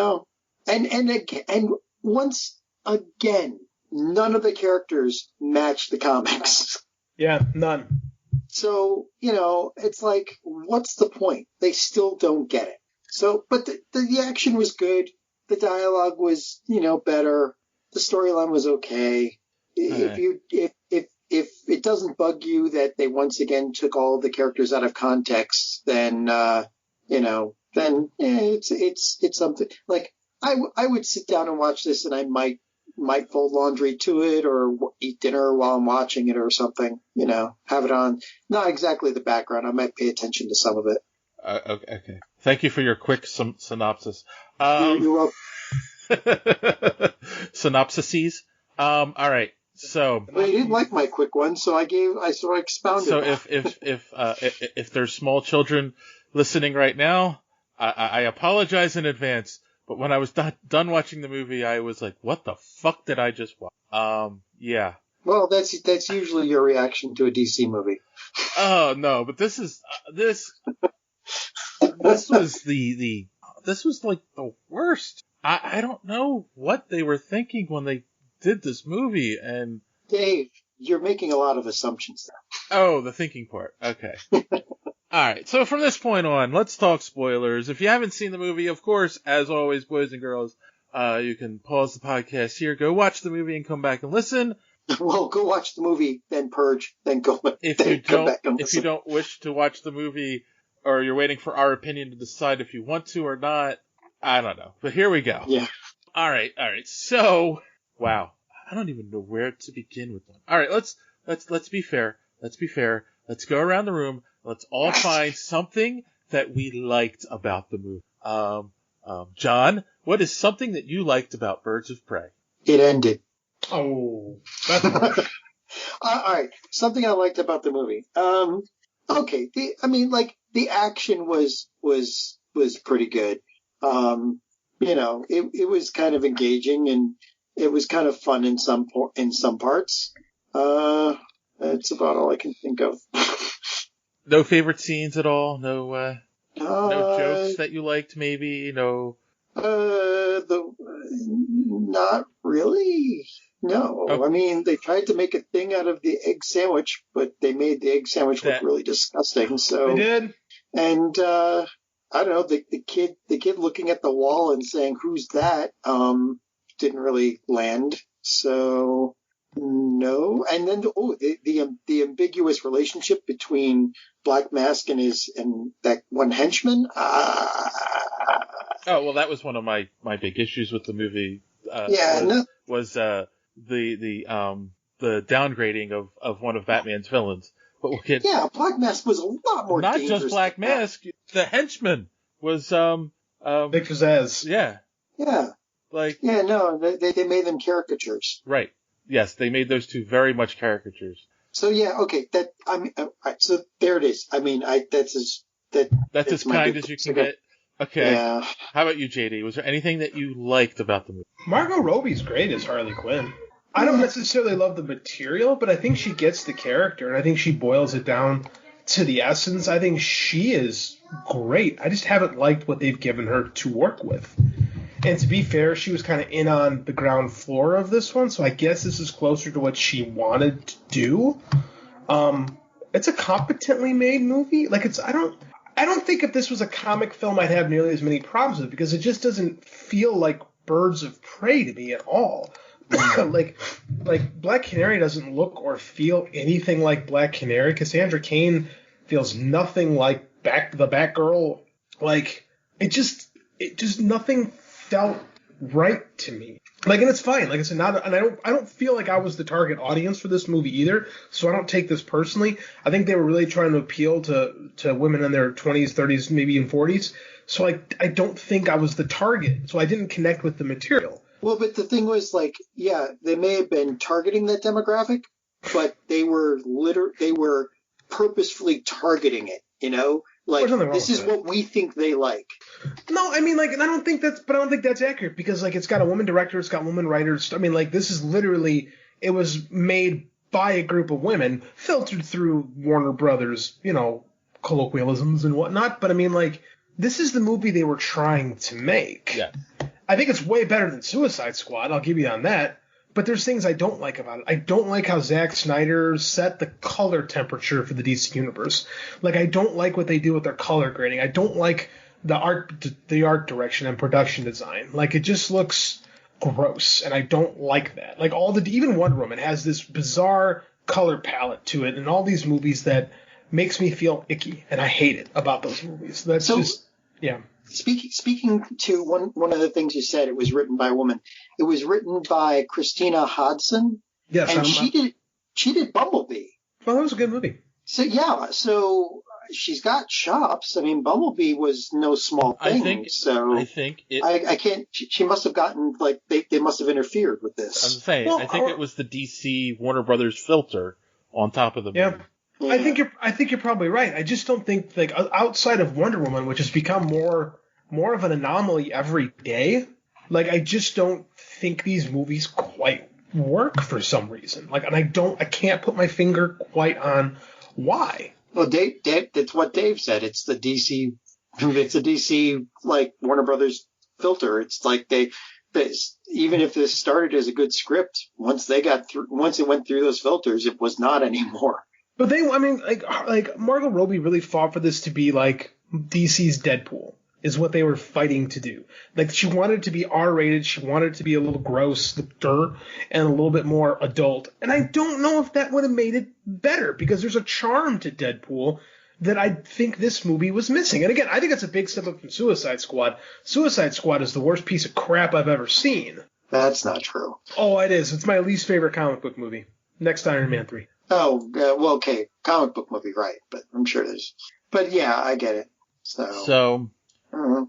once again, none of the characters match the comics. Yeah, none. So, it's like, what's the point? They still don't get it. So, but the action was good. The dialogue was, better. The storyline was okay. If it doesn't bug you that they once again took all of the characters out of context, then it's something. Like I would sit down and watch this, and I might fold laundry to it or eat dinner while I'm watching it or something. Have it on. Not exactly the background. I might pay attention to some of it. Okay. Thank you for your quick synopsis. You're welcome. Synopsises. All right. So. Well, you didn't like my quick one, so I sort of expounded. So if there's small children listening right now, I apologize in advance. But when I was done watching the movie, I was like, "What the fuck did I just watch?" Yeah. Well, that's usually your reaction to a DC movie. Oh no, but this was like the worst. I don't know what they were thinking when they did this movie. And Dave, you're making a lot of assumptions there. Oh, the thinking part. Okay. All right. So from this point on, let's talk spoilers. If you haven't seen the movie, of course, as always, boys and girls, you can pause the podcast here, go watch the movie, and come back and listen. Well, go watch the movie, then purge, then go. If you don't wish to watch the movie, or you're waiting for our opinion to decide if you want to or not, I don't know. But here we go. Yeah. All right. So, wow, I don't even know where to begin with them. All right, let's be fair. Let's go around the room. Let's all find something that we liked about the movie. John, what is something that you liked about Birds of Prey? It ended. Oh. All right. Something I liked about the movie. Okay. The action was pretty good. It was kind of engaging and it was kind of fun in some parts. That's about all I can think of. No favorite scenes at all? No jokes that you liked, maybe? No. Not really. No. Oh. I mean, they tried to make a thing out of the egg sandwich, but they made the egg sandwich look really disgusting. So they did. And I don't know, the kid looking at the wall and saying, "Who's that?" Didn't really land. So no. And then the ambiguous relationship between Black Mask and that one henchman. Oh well, that was one of my big issues with the movie. Was the downgrading of one of Batman's villains. But we'll get. Yeah, Black Mask was a lot more not dangerous. Just Black Mask. The henchman was Vic Pizzazz. Yeah. Yeah. They made them caricatures. Right. Yes, they made those two very much caricatures. So yeah, okay. So there it is. I mean, that's as kind as you can get. Okay. Yeah. How about you, JD? Was there anything that you liked about the movie? Margot Robbie's great as Harley Quinn. I don't necessarily love the material, but I think she gets the character, and I think she boils it down to the essence. I think she is great. I just haven't liked what they've given her to work with. And to be fair, she was kind of in on the ground floor of this one, so I guess this is closer to what she wanted to do. It's a competently made movie. Like I don't think if this was a comic film I'd have nearly as many problems with, because it just doesn't feel like Birds of Prey to me at all. like Black Canary doesn't look or feel anything like Black Canary. Cassandra Cain feels nothing like the Batgirl. Like it just nothing felt right to me. Like, and it's fine. Like I said, I don't feel like I was the target audience for this movie either. So I don't take this personally. I think they were really trying to appeal to women in their 20s, 30s, maybe even 40s. So I don't think I was the target. So I didn't connect with the material. Well, but the thing was, like, yeah, they may have been targeting that demographic, but they were purposefully targeting it, you know? Like, this is what we think they like. No, I mean, like, and I don't think that's accurate, because, like, it's got a woman director, it's got women writers. I mean, like, this is literally, it was made by a group of women, filtered through Warner Brothers, you know, colloquialisms and whatnot. But I mean, like, this is the movie they were trying to make. Yeah. I think it's way better than Suicide Squad, I'll give you on that. But there's things I don't like about it. I don't like how Zack Snyder set the color temperature for the DC Universe. Like, I don't like what they do with their color grading. I don't like the art direction and production design. Like, it just looks gross, and I don't like that. Like, even Wonder Woman has this bizarre color palette to it in all these movies that makes me feel icky, and I hate it about those movies. Yeah. Speaking to one of the things you said, it was written by a woman. It was written by Christina Hodson. Yes, and she did Bumblebee. Well, that was a good movie. So yeah, so she's got chops. I mean, Bumblebee was no small thing. I can't. She must have gotten, like, they must have interfered with this. I was saying, I think it was the DC Warner Brothers filter on top of the movie. Yeah. Yeah. I think you're probably right. I just don't think, like, outside of Wonder Woman, which has become more of an anomaly every day, like, I just don't think these movies quite work for some reason. Like, and I can't put my finger quite on why. Well, Dave, that's what Dave said. It's the DC, like, Warner Brothers filter. It's like they even if this started as a good script, once it went through those filters, it was not anymore. But like Margot Robbie really fought for this to be like DC's Deadpool, is what they were fighting to do. Like, she wanted it to be R-rated, she wanted it to be a little gross, and a little bit more adult. And I don't know if that would have made it better, because there's a charm to Deadpool that I think this movie was missing. And again, I think it's a big step up from Suicide Squad. Suicide Squad is the worst piece of crap I've ever seen. That's not true. Oh, it is. It's my least favorite comic book movie. Next to Iron Man 3. Oh, well, okay, comic book movie, right? But I'm sure there's. But yeah, I get it. So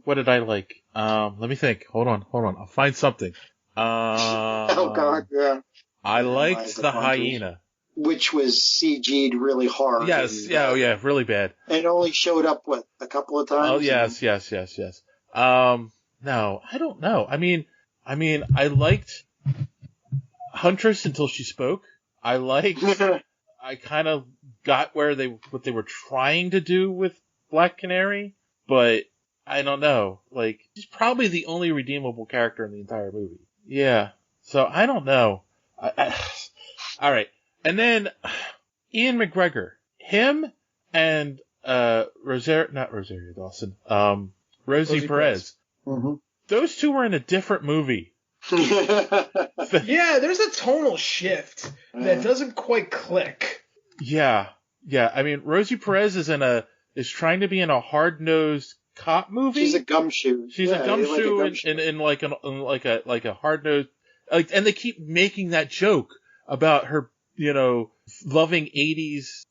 what did I like? Let me think. Hold on. I'll find something. Oh God, yeah. I liked the hyena, which was CG'd really hard. Yes, and, really bad. And it only showed up a couple of times. Oh yes. No, I don't know. I mean, I liked Huntress until she spoke. I kind of got what they were trying to do with Black Canary, but I don't know. Like, she's probably the only redeemable character in the entire movie. Yeah. So I don't know. All right. And then Ewan McGregor, him and Rosie Perez. Mm-hmm. Those two were in a different movie. Yeah, there's a tonal shift that doesn't quite click. Yeah. I mean, Rosie Perez is trying to be in a hard-nosed cop movie. She's a gumshoe. She's a gumshoe in like a hard-nosed, like, and they keep making that joke about her, you know, loving 80s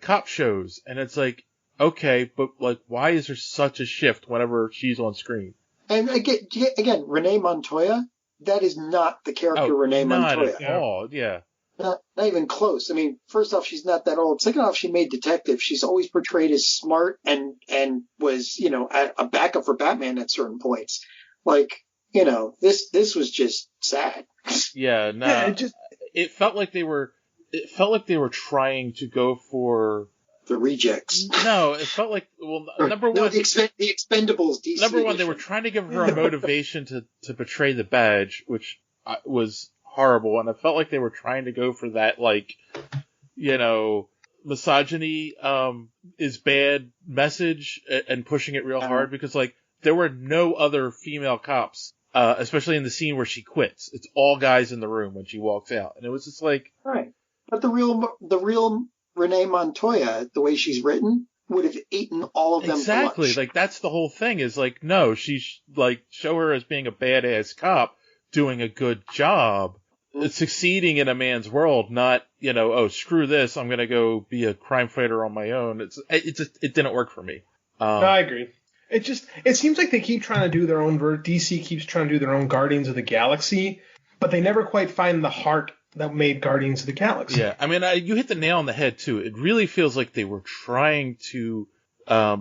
cop shows, and it's like, okay, but like, why is there such a shift whenever she's on screen? And again, Renee Montoya. That is not the character Renee Montoya. Not at all, yeah. Not even close. I mean, first off, she's not that old. Second off, she made detective. She's always portrayed as smart and was, you know, a backup for Batman at certain points. Like, you know, this was just sad. Yeah, no. It felt like they were trying to go for the rejects. No, it felt like, well, number one, no, the Expendables DC number one, edition. they were trying to give her a motivation to betray the badge, which was horrible, and I felt like they were trying to go for that, like, you know, misogyny is bad message and pushing it real hard, because, like, there were no other female cops, especially in the scene where she quits. It's all guys in the room when she walks out, and it was just like, right. But the real Renee Montoya, the way she's written, would have eaten all of them. Exactly. For lunch. Like, that's the whole thing, is like, no, she's like, show her as being a badass cop doing a good job, succeeding in a man's world, not, you know, oh, screw this, I'm gonna go be a crime fighter on my own. It didn't work for me. No, I agree. It seems like they keep trying to do their own DC keeps trying to do their own Guardians of the Galaxy, but they never quite find the heart that made Guardians of the Galaxy. Yeah, I mean, you hit the nail on the head too. It really feels like they were trying to,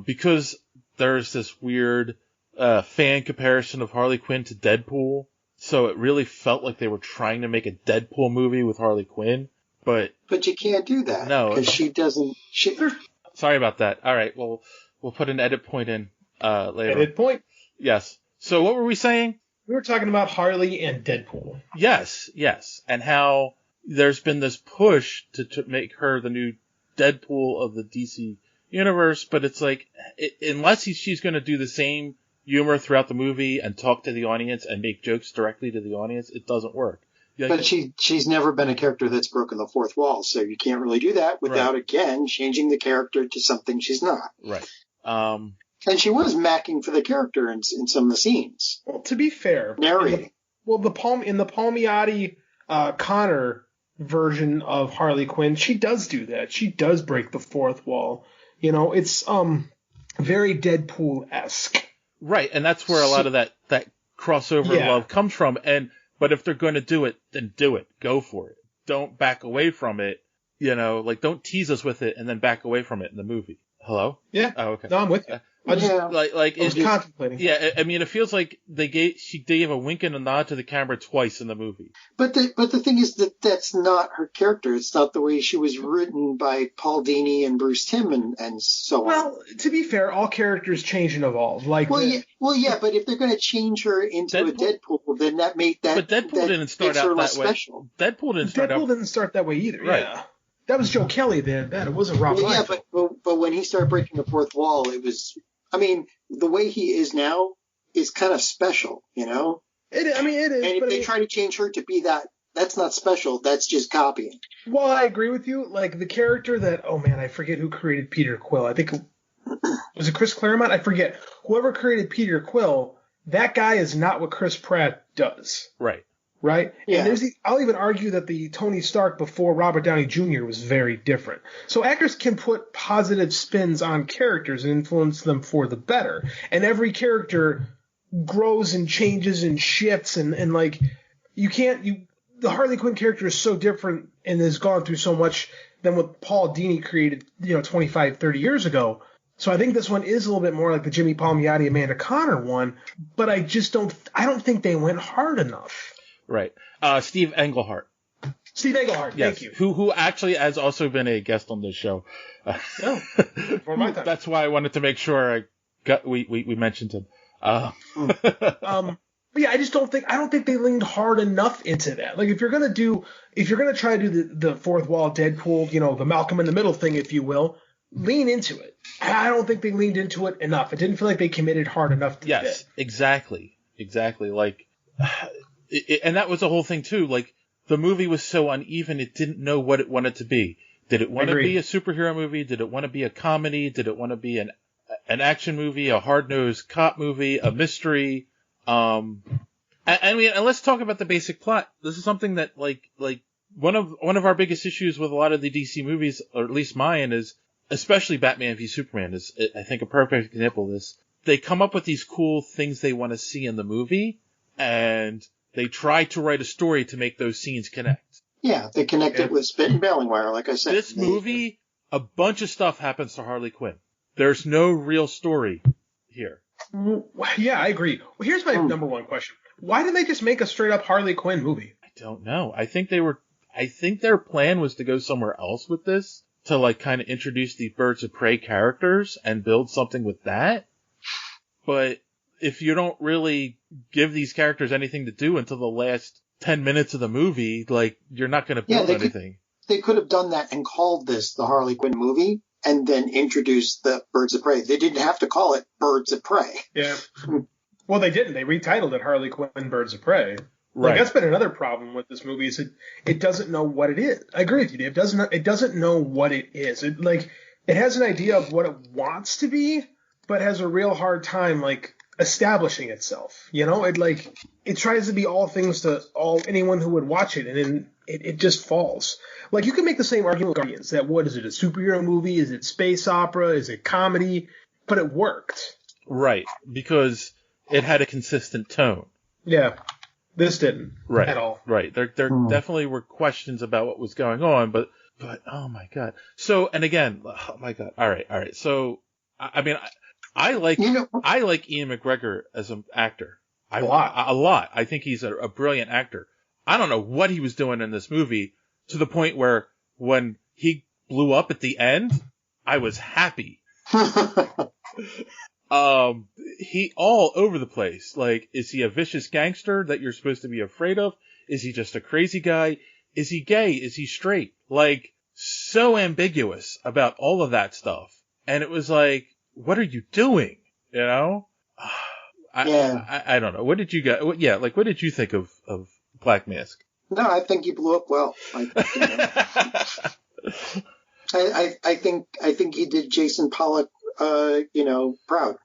because there's this weird fan comparison of Harley Quinn to Deadpool, so it really felt like they were trying to make a Deadpool movie with Harley Quinn, but you can't do that. No, because she doesn't. Sorry about that. All right, well, we'll put an edit point in later. Edit point. Yes. So what were we saying? We were talking about Harley and Deadpool. Yes, and how there's been this push to make her the new Deadpool of the DC universe, but it's like, unless she's going to do the same humor throughout the movie and talk to the audience and make jokes directly to the audience, it doesn't work. But she's never been a character that's broken the fourth wall, so you can't really do that without, again, changing the character to something she's not. Right. And she was macking for the character in some of the scenes. Well, to be fair, narrating. In the Palmiotti Connor version of Harley Quinn, she does do that. She does break the fourth wall. You know, it's very Deadpool-esque. Right, and that's where a lot of that crossover love comes from. But if they're going to do it, then do it. Go for it. Don't back away from it. You know, like, don't tease us with it and then back away from it in the movie. Hello? Yeah. Oh, okay. No, I'm with you. I was contemplating. Yeah, I mean, it feels like she gave a wink and a nod to the camera twice in the movie. But the thing is that's not her character. It's not the way she was written by Paul Dini and Bruce Timm and so on. Well, to be fair, all characters change and evolve. Like, but if they're going to change her into a Deadpool, then that made that. But Deadpool didn't start out that way. Special. Deadpool didn't start that way either. Right. Yeah. That was Joe Kelly then. It wasn't Rob Liefeld. Yeah, but when he started breaking the fourth wall, it was. I mean, the way he is now is kind of special, you know? It is. And if they try to change her to be that's not special. That's just copying. Well, I agree with you. Like, the character that, oh man, I forget who created Peter Quill. I think, was it Chris Claremont? I forget. Whoever created Peter Quill, that guy is not what Chris Pratt does. Right. Right? Yeah. And I'll even argue that the Tony Stark before Robert Downey Jr. was very different. So actors can put positive spins on characters and influence them for the better. And every character grows and changes and shifts and like, the Harley Quinn character is so different and has gone through so much than what Paul Dini created, 25, 30 years ago. So I think this one is a little bit more like the Jimmy Palmiotti, Amanda Connor one, but I don't think they went hard enough. Right. Steve Englehart. Yes. Thank you. Who actually has also been a guest on this show. For my time. That's why I wanted to make sure we mentioned him. But yeah, I don't think they leaned hard enough into that. Like, if you're gonna try to do the fourth wall Deadpool, the Malcolm in the Middle thing, if you will, lean into it. I don't think they leaned into it enough. It didn't feel like they committed hard enough to it. Yes, exactly. Like, and that was the whole thing too. Like, the movie was so uneven, it didn't know what it wanted to be. Did it want to be a superhero movie? Did it want to be a comedy? Did it want to be an action movie, a hard-nosed cop movie, a mystery? And let's talk about the basic plot. This is something that like one of our biggest issues with a lot of the DC movies, or at least mine, is especially Batman v Superman is, I think, a perfect example of this. They come up with these cool things they want to see in the movie, and they try to write a story to make those scenes connect. Yeah, they connect it with spit and baling wire, like I said. This movie, a bunch of stuff happens to Harley Quinn. There's no real story here. Yeah, I agree. Well, here's my number one question. Why didn't they just make a straight up Harley Quinn movie? I don't know. I think their plan was to go somewhere else with this, to like kind of introduce the Birds of Prey characters and build something with that. But if you don't really give these characters anything to do until the last 10 minutes of the movie, like, you're not going to build anything. They could have done that and called this the Harley Quinn movie and then introduced the Birds of Prey. They didn't have to call it Birds of Prey. Yeah. Well, they didn't. They retitled it Harley Quinn Birds of Prey. Right. Like, that's been another problem with this movie is it doesn't know what it is. I agree with you, Dave. It doesn't know what it is. It has an idea of what it wants to be, but has a real hard time, like, establishing itself. You know, it tries to be all things to anyone who would watch it, and then it just falls. Like, you can make the same argument with Guardians, that what is it, a superhero movie? Is it space opera? Is it comedy? But it worked. Right, because it had a consistent tone. Yeah, this didn't at all. Right, there definitely were questions about what was going on, but oh my god. So, and again, oh my god. All right. So, I mean, I like Ewan McGregor as an actor. A lot. I think he's a brilliant actor. I don't know what he was doing in this movie to the point where when he blew up at the end, I was happy. He all over the place. Like, is he a vicious gangster that you're supposed to be afraid of? Is he just a crazy guy? Is he gay? Is he straight? Like, so ambiguous about all of that stuff. And it was like, what are you doing? You know? I don't know. What did you guys, what did you think of Black Mask? No, I think he blew up well. I think he did Jason Pollock, proud.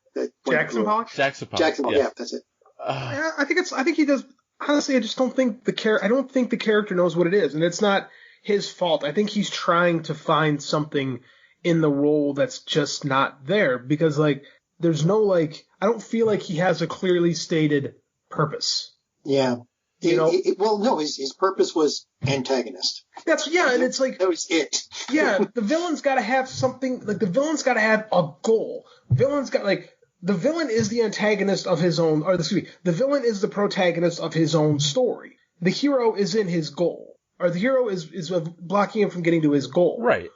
Jackson Pollock? Jackson Pollock, yeah, that's it. Yeah, I think he does. Honestly, I just don't think I don't think the character knows what it is, and it's not his fault. I think he's trying to find something in the role that's just not there, because, like, there's no, like, I don't feel like he has a clearly stated purpose. Yeah. His purpose was antagonist. And it's like, that was it. Yeah, the villain's got to have something. Like, the villain's got to have a goal. The villain is the antagonist of his own, the villain is the protagonist of his own story. The hero is in his goal, or the hero is blocking him from getting to his goal. Right.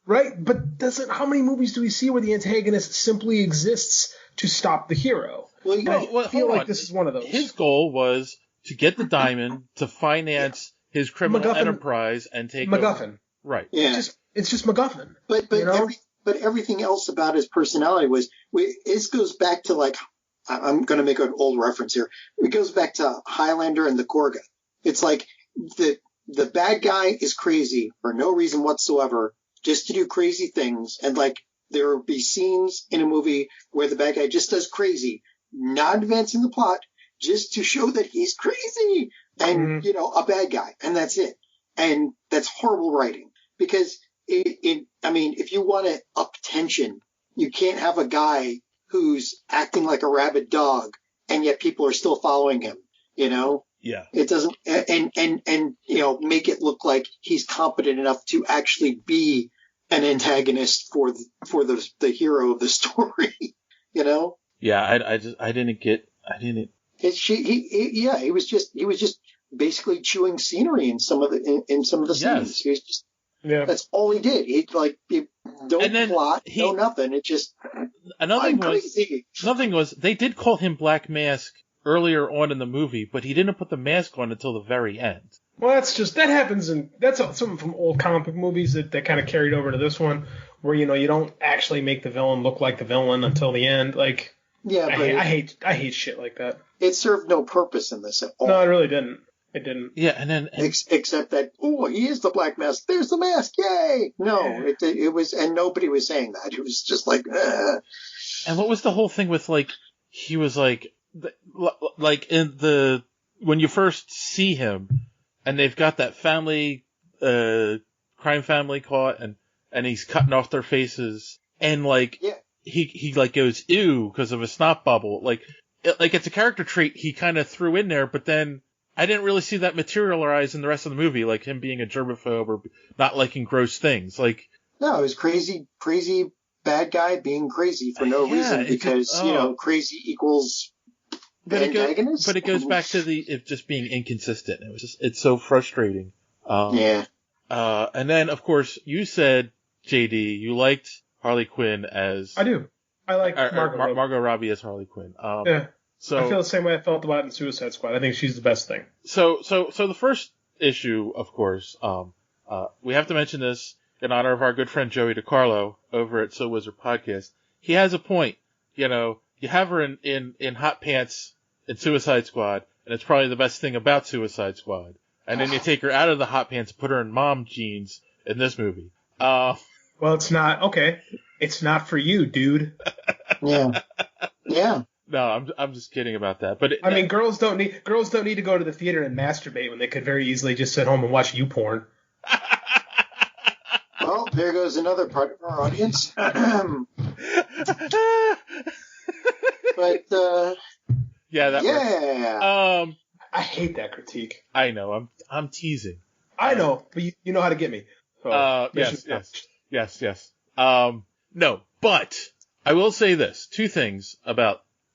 Right? But how many movies do we see where the antagonist simply exists to stop the hero? I feel like this is one of those. His goal was to get the diamond, to finance his criminal enterprise, and take MacGuffin. Over. Right. Yeah. It's just MacGuffin. But everything else about his personality was. This goes back to, like, I'm going to make an old reference here. It goes back to Highlander and the Gorga. It's like the bad guy is crazy for no reason whatsoever, just to do crazy things. And, like, there will be scenes in a movie where the bad guy just does crazy, not advancing the plot, just to show that he's crazy and, a bad guy. And that's it. And that's horrible writing, because if you want to up tension, you can't have a guy who's acting like a rabid dog and yet people are still following him, Yeah. It doesn't, and make it look like he's competent enough to actually be an antagonist for the hero of the story, Yeah, I didn't. He was just basically chewing scenery in some of the scenes. He was just, that's all he did. Plot, no nothing. It just, Nothing was, they did call him Black Mask earlier on in the movie, but he didn't put the mask on until the very end. Well, that happens that's something from old comic book movies that kind of carried over to this one, where, you don't actually make the villain look like the villain until the end. Like, yeah, but I hate shit like that. It served no purpose in this at all. No, it really didn't. It didn't. Yeah, and then except that, he is the Black Mask. There's the mask. Yay! No, it was, and nobody was saying that. It was just like, And what was the whole thing with, like, he was like in when you first see him, and they've got that crime family caught, and he's cutting off their faces, and he like goes ew because of a snot bubble. Like it's a character trait he kind of threw in there, but then I didn't really see that materialize in the rest of the movie, like him being a germaphobe or not liking gross things. Like, no, it was crazy bad guy being crazy for no reason, because crazy equals antagonist. But it goes back to it just being inconsistent. It's so frustrating. And then of course you said JD, you liked Harley Quinn as... I do. I like Margot Robbie as Harley Quinn. Yeah. So I feel the same way I felt about it in Suicide Squad. I think she's the best thing. So the first issue, of course, we have to mention this in honor of our good friend Joey DiCarlo over at So Wizard Podcast. He has a point. You know, you have her in hot pants in Suicide Squad, and it's probably the best thing about Suicide Squad. And then you take her out of the hot pants and put her in mom jeans in this movie. Well, it's not okay. It's not for you, dude. Yeah. Yeah. No, I'm just kidding about that. But I mean, girls don't need to go to the theater and masturbate when they could very easily just sit home and watch YouPorn. Well, there goes another part of our audience. But I hate that critique. I know. I'm teasing. I know, but you know how to get me. So, Yes. No, but I will say this. Two things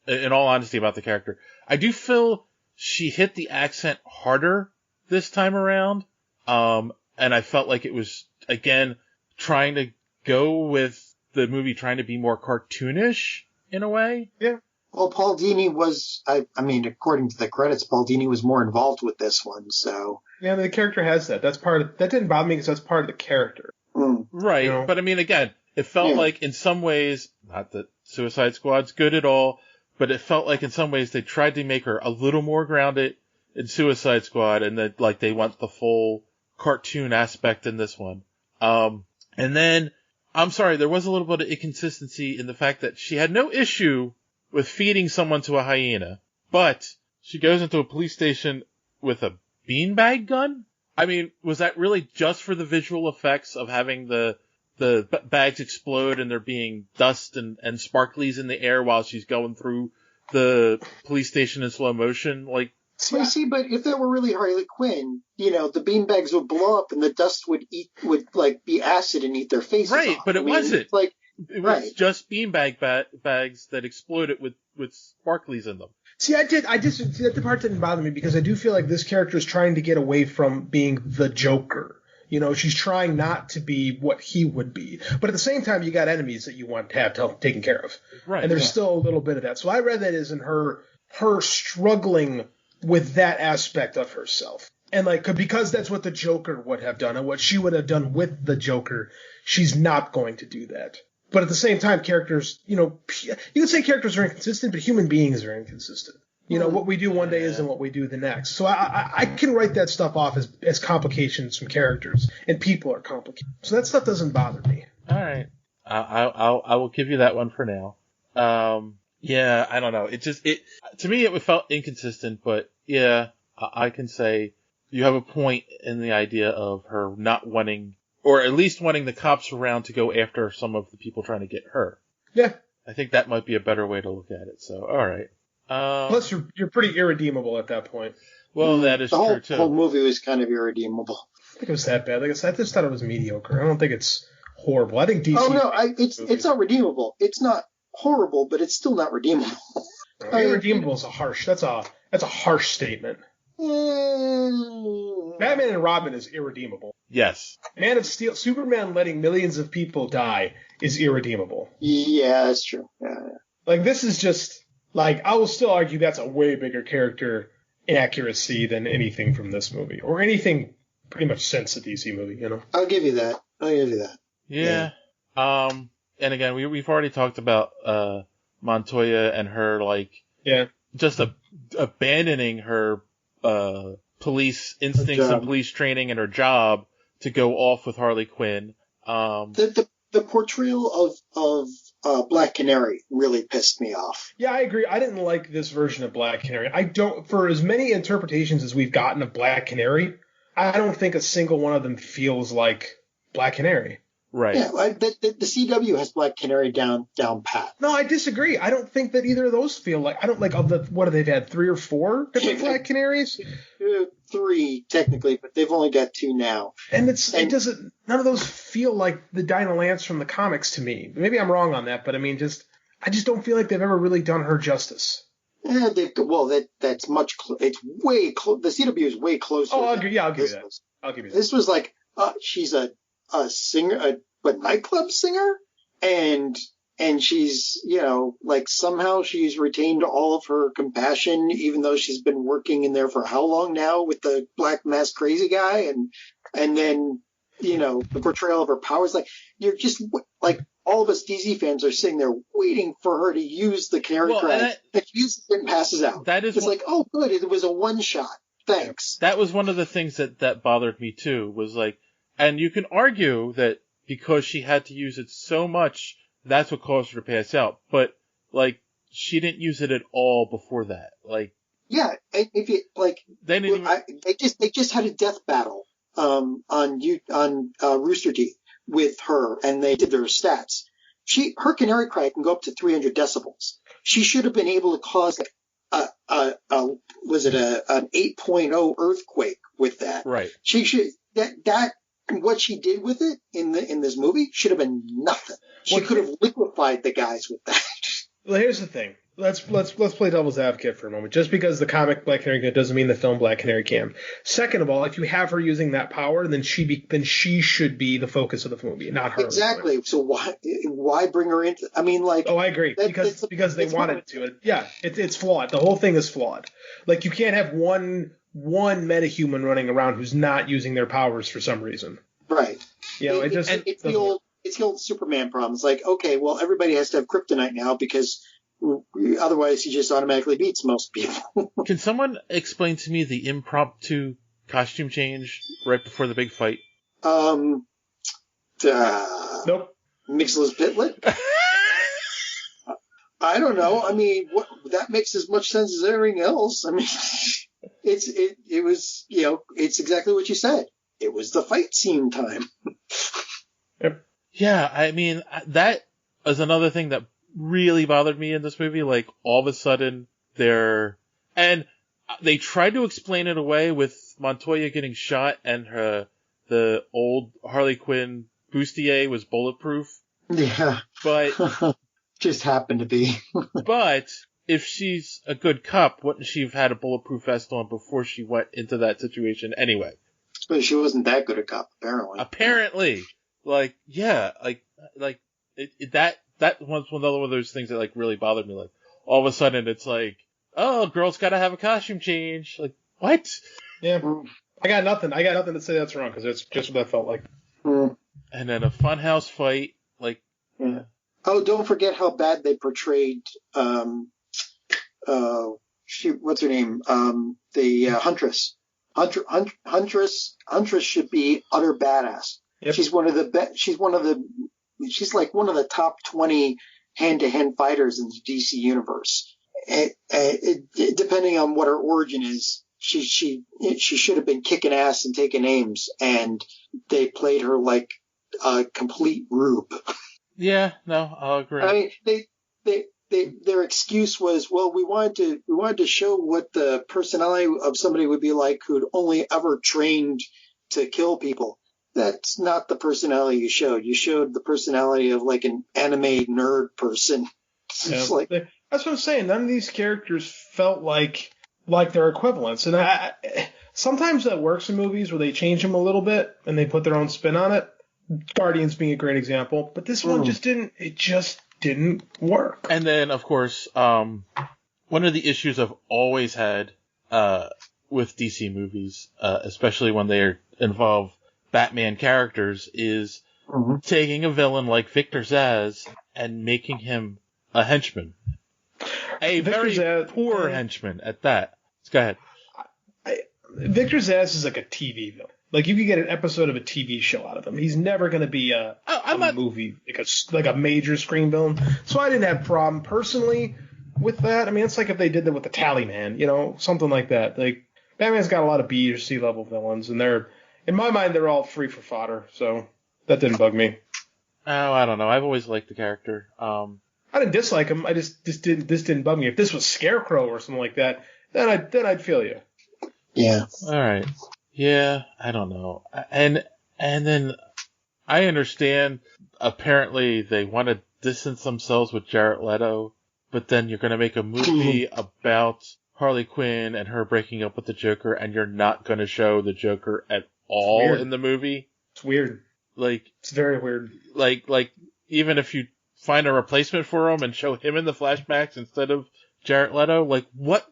in all honesty, about the character. I do feel she hit the accent harder this time around. And I felt like it was, again, trying to go with the movie trying to be more cartoonish in a way. Yeah. Well, Paul Dini was, I mean, according to the credits, Paul Dini was more involved with this one, so. Yeah, the character has that. That didn't bother me because that's part of the character. Right. You know? But I mean, again, it felt like in some ways, not that Suicide Squad's good at all, but it felt like in some ways they tried to make her a little more grounded in Suicide Squad, and that like they want the full cartoon aspect in this one. And then, I'm sorry, there was a little bit of inconsistency in the fact that she had no issue with feeding someone to a hyena, but she goes into a police station with a beanbag gun? I mean, was that really just for the visual effects of having the bags explode and there being dust and sparklies in the air while she's going through the police station in slow motion? Like, See, but if that were really Harley Quinn, you know, the beanbags would blow up and the dust would be acid and eat their faces right, off. but it wasn't. Like, it was just beanbag bags that exploded with sparklies in them. See, that part didn't bother me because I do feel like this character is trying to get away from being the Joker. You know, she's trying not to be what he would be. But at the same time, you got enemies that you want to have taken care of. Right. And there's still a little bit of that. So I read that as in her struggling with that aspect of herself. And because that's what the Joker would have done and what she would have done with the Joker, she's not going to do that. But at the same time, characters, you know, you could say characters are inconsistent, but human beings are inconsistent. You know, what we do one day isn't what we do the next. So I can write that stuff off as complications from characters, and people are complicated. So that stuff doesn't bother me. All right. I will give you that one for now. Yeah, I don't know. To me, it felt inconsistent, but yeah, I can say you have a point in the idea of her not wanting, or at least wanting the cops around to go after some of the people trying to get her. Yeah. I think that might be a better way to look at it. So, all right. Plus, you're pretty irredeemable at that point. Well, that is true too. The whole movie was kind of irredeemable. I think it was that bad. Like I said, I just thought it was mediocre. I don't think it's horrible. I think DC. Oh no, it's not redeemable. It's not horrible, but it's still not redeemable. Irredeemable is that's a harsh statement. Batman and Robin is irredeemable. Yes. Man of Steel, Superman letting millions of people die is irredeemable. Yeah, that's true. Yeah. Like this is just I will still argue that's a way bigger character inaccuracy than anything from this movie or anything pretty much since the DC movie. You know. I'll give you that. Yeah. And again, we've already talked about Montoya and her just abandoning her police instincts and police training and her job to go off with Harley Quinn. The portrayal of Black Canary really pissed me off. Yeah, I agree. I didn't like this version of Black Canary. For as many interpretations as we've gotten of Black Canary, I don't think a single one of them feels like Black Canary. Right. Yeah, the CW has Black Canary down pat. No, I disagree. I don't think that either of those feel like. I don't like of the. What have they had? 3 or 4 different Black Canaries? 3 technically, but they've only got 2 now. And it doesn't. None of those feel like the Dinah Lance from the comics to me. Maybe I'm wrong on that, but I mean, I just don't feel like they've ever really done her justice. Yeah, that's much. It's way close. The CW is way closer. Oh, I'll give you that. This was like she's a singer, but nightclub singer, and she's, like somehow she's retained all of her compassion, even though she's been working in there for how long now with the black mask crazy guy, and then, the portrayal of her powers, like, you're just like, all of us DC fans are sitting there waiting for her to use the canary cry, and she uses it and passes out. That is like, oh good, it was a one shot. Thanks. That was one of the things that bothered me too, was like, and you can argue that because she had to use it so much, that's what caused her to pass out. But, like, she didn't use it at all before that. Like, yeah, if you, like, they just had a death battle, on Rooster Teeth with her, and they did their stats. Her canary cry can go up to 300 decibels. She should have been able to cause, like, was it an 8.0 earthquake with that? Right. She should, what she did with it in this movie should have been nothing. She could have liquefied the guys with that. Well, here's the thing. Let's play devil's advocate for a moment. Just because the comic Black Canary can doesn't mean the film Black Canary can. Second of all, if you have her using that power, then she should be the focus of the movie, not her. Exactly. So why bring her into? I mean, like. Oh, I agree. Because they wanted to. Yeah, it's flawed. The whole thing is flawed. Like, you can't have one metahuman running around who's not using their powers for some reason. Right. It's the old Superman problem. It's like, okay, well, everybody has to have kryptonite now because otherwise he just automatically beats most people. Can someone explain to me the impromptu costume change right before the big fight? Nope. Mixel's Pitlet? I don't know. I mean, that makes as much sense as everything else. I mean, it was, it's exactly what you said. It was the fight scene time. Yep. Yeah, I mean, that is another thing that really bothered me in this movie. Like, all of a sudden, and they tried to explain it away with Montoya getting shot and the old Harley Quinn bustier was bulletproof. Yeah. But just happened to be. But if she's a good cop, wouldn't she have had a bulletproof vest on before she went into that situation anyway? But she wasn't that good a cop, apparently. Apparently. Like, yeah, that was another one of those things that, like, really bothered me. Like, all of a sudden it's like, oh, girl's gotta have a costume change. Like, what? Yeah. I got nothing to say that's wrong, because it's just what that felt like. And then a funhouse fight, like. Yeah. Oh, don't forget how bad they portrayed, what's her name? The Huntress. Huntress should be utter badass. Yep. She's like one of the top 20 hand-to-hand fighters in the DC universe. Depending on what her origin is, she should have been kicking ass and taking names, and they played her like a complete rube. Yeah, no, I'll agree. I mean, their excuse was, well, we wanted to show what the personality of somebody would be like who'd only ever trained to kill people. That's not the personality you showed. You showed the personality of like an anime nerd person. Yeah, that's what I'm saying. None of these characters felt like their equivalents, and sometimes that works in movies where they change them a little bit and they put their own spin on it. Guardians being a great example, but this one just didn't. It just didn't work. And then, of course, one of the issues I've always had with DC movies, especially when they involve Batman characters, is taking a villain like Victor Zsasz and making him a henchman. A very poor henchman at that. Go ahead. Victor Zsasz is like a TV villain. Like, you could get an episode of a TV show out of him. He's never going to be a movie, like a major screen villain. So I didn't have a problem personally with that. I mean, it's like if they did that with the Tally Man, something like that. Like, Batman's got a lot of B or C level villains, and in my mind, they're all free for fodder. So that didn't bug me. Oh, I don't know. I've always liked the character. I didn't dislike him. This didn't bug me. If this was Scarecrow or something like that, then I'd feel you. Yeah. All right. Yeah, I don't know. And then I understand apparently they want to distance themselves with Jared Leto, but then you're going to make a movie about Harley Quinn and her breaking up with the Joker, and you're not going to show the Joker at all in the movie. It's weird. Like, it's very weird. Like even if you find a replacement for him and show him in the flashbacks instead of Jared Leto, like what?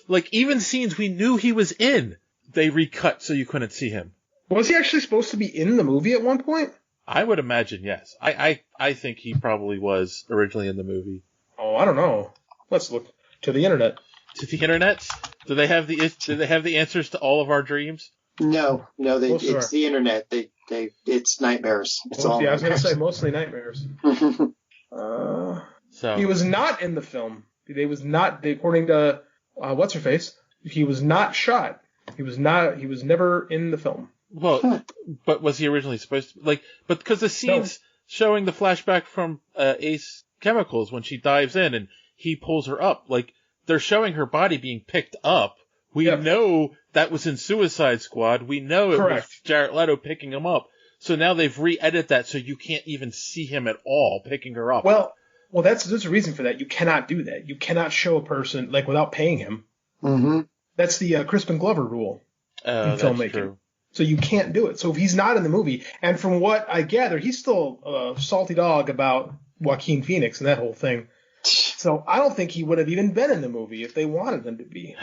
Like even scenes we knew he was in, they recut so you couldn't see him. Was he actually supposed to be in the movie at one point? I would imagine yes. I think he probably was originally in the movie. Oh, I don't know. Let's look to the internet. To the internet? Do they have the answers to all of our dreams? No, it's the internet. It's nightmares. It's all. I was going to say mostly nightmares. So he was not in the film. He was not, according to what's her face. He was not shot. He was never in the film. Well, but was he originally supposed to? But because the scenes showing the flashback from Ace Chemicals when she dives in and he pulls her up, like they're showing her body being picked up. We know that was in Suicide Squad. We know it was Jared Leto picking him up. So now they've re-edited that so you can't even see him at all picking her up. Well, there's a reason for that. You cannot do that. You cannot show a person without paying him. Mm-hmm. That's the Crispin Glover rule in filmmaking. True. So you can't do it. So if he's not in the movie, and from what I gather, he's still a salty dog about Joaquin Phoenix and that whole thing. So I don't think he would have even been in the movie if they wanted him to be.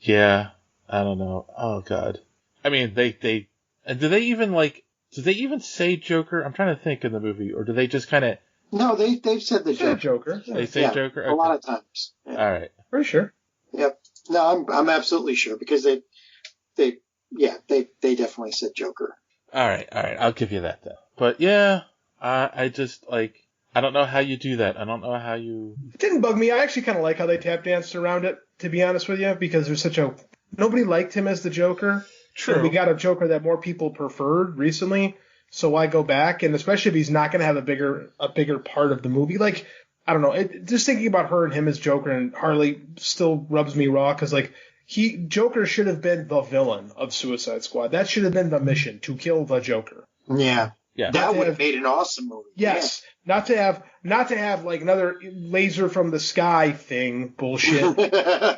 Yeah, I don't know. Oh God. I mean, do they even say Joker? I'm trying to think in the movie, or do they just kind of? No, they've said the Joker. They say Joker? Okay. A lot of times. Yeah. All right. Pretty sure. Yep. No, I'm absolutely sure because they definitely said Joker. All right. I'll give you that though. But yeah, I just I don't know how you do that. I don't know how you. It didn't bug me. I actually kind of like how they tap danced around it, to be honest with you, because there's nobody liked him as the Joker. True. And we got a Joker that more people preferred recently. So why go back? And especially if he's not going to have a bigger part of the movie. Like, I don't know. Just thinking about her and him as Joker and Harley still rubs me raw because Joker should have been the villain of Suicide Squad. That should have been the mission, to kill the Joker. Yeah. Yeah. That would have made an awesome movie. Yes. Yeah. Not to have like another laser from the sky thing bullshit.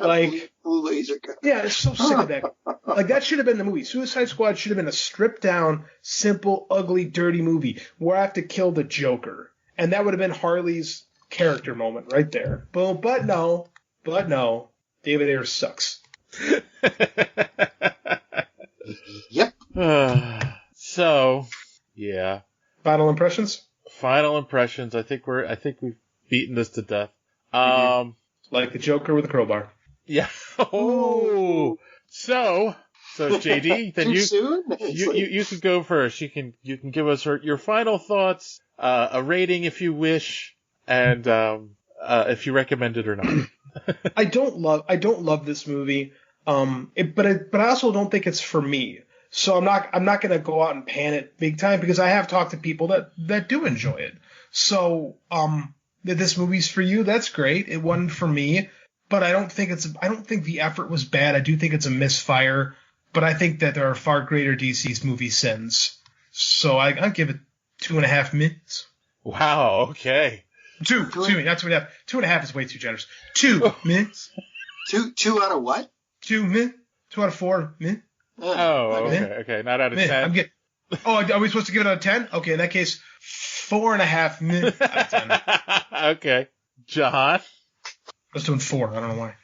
Like blue laser gun. Yeah, it's so sick of that. Like that should have been the movie. Suicide Squad should have been a stripped down, simple, ugly, dirty movie where I have to kill the Joker. And that would have been Harley's character moment right there. Boom. But no. David Ayer sucks. Yep. So, yeah. Final impressions? I think we've beaten this to death. Like the Joker with a crowbar. Yeah. Oh. So JD, then you can go first. You can give us your final thoughts, a rating if you wish, and if you recommend it or not. I don't love this movie. But I also don't think it's for me. So I'm not going to go out and pan it big time because I have talked to people that do enjoy it. So, that this movie's for you, that's great. It wasn't for me, but I don't think the effort was bad. I do think it's a misfire, but I think that there are far greater DC movie sins. So I'll give it 2.5 minutes. Wow. Okay. Excuse me, not 2.5. 2.5 is way too generous. 2 minutes. 2 out of what? 2 minutes. 2 out of 4 minutes. Oh, okay. Not out of 10. Are we supposed to give it out of 10? Okay, in that case, 4.5 minutes out of 10. Okay. John? I was doing 4. I don't know why.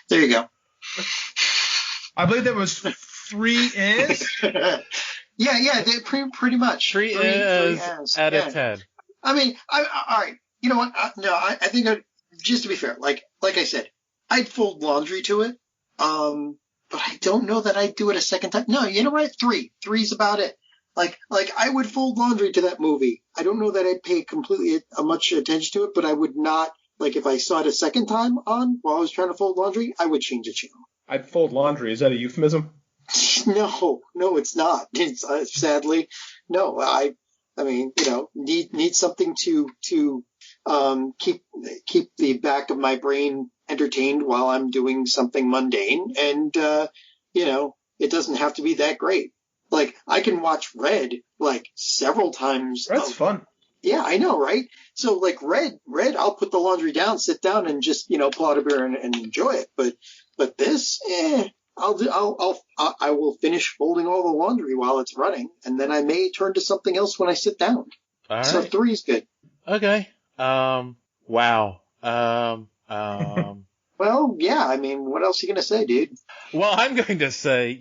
There you go. I believe that was 3 is? Yeah, pretty much. 3 is out of 10. I mean, all right. You know what? I think just to be fair, like I said, I'd fold laundry to it. But I don't know that I'd do it a second time. No, you know what? 3. 3's about it. Like I would fold laundry to that movie. I don't know that I'd pay completely much attention to it, but I would not, like if I saw it a second time on while I was trying to fold laundry, I would change the channel. I'd fold laundry. Is that a euphemism? No, it's not. It's sadly, no. I mean, need something to keep the back of my brain entertained while I'm doing something mundane, and it doesn't have to be that great. Like I can watch Red like several times. Red's fun. Yeah, I know, right? So like Red, I'll put the laundry down, sit down, and just pull out a beer and enjoy it. But this, I will finish folding all the laundry while it's running, and then I may turn to something else when I sit down. All right. So 3's good. Okay. Wow. Well, yeah. I mean, what else are you gonna say, dude? Well, I'm going to say,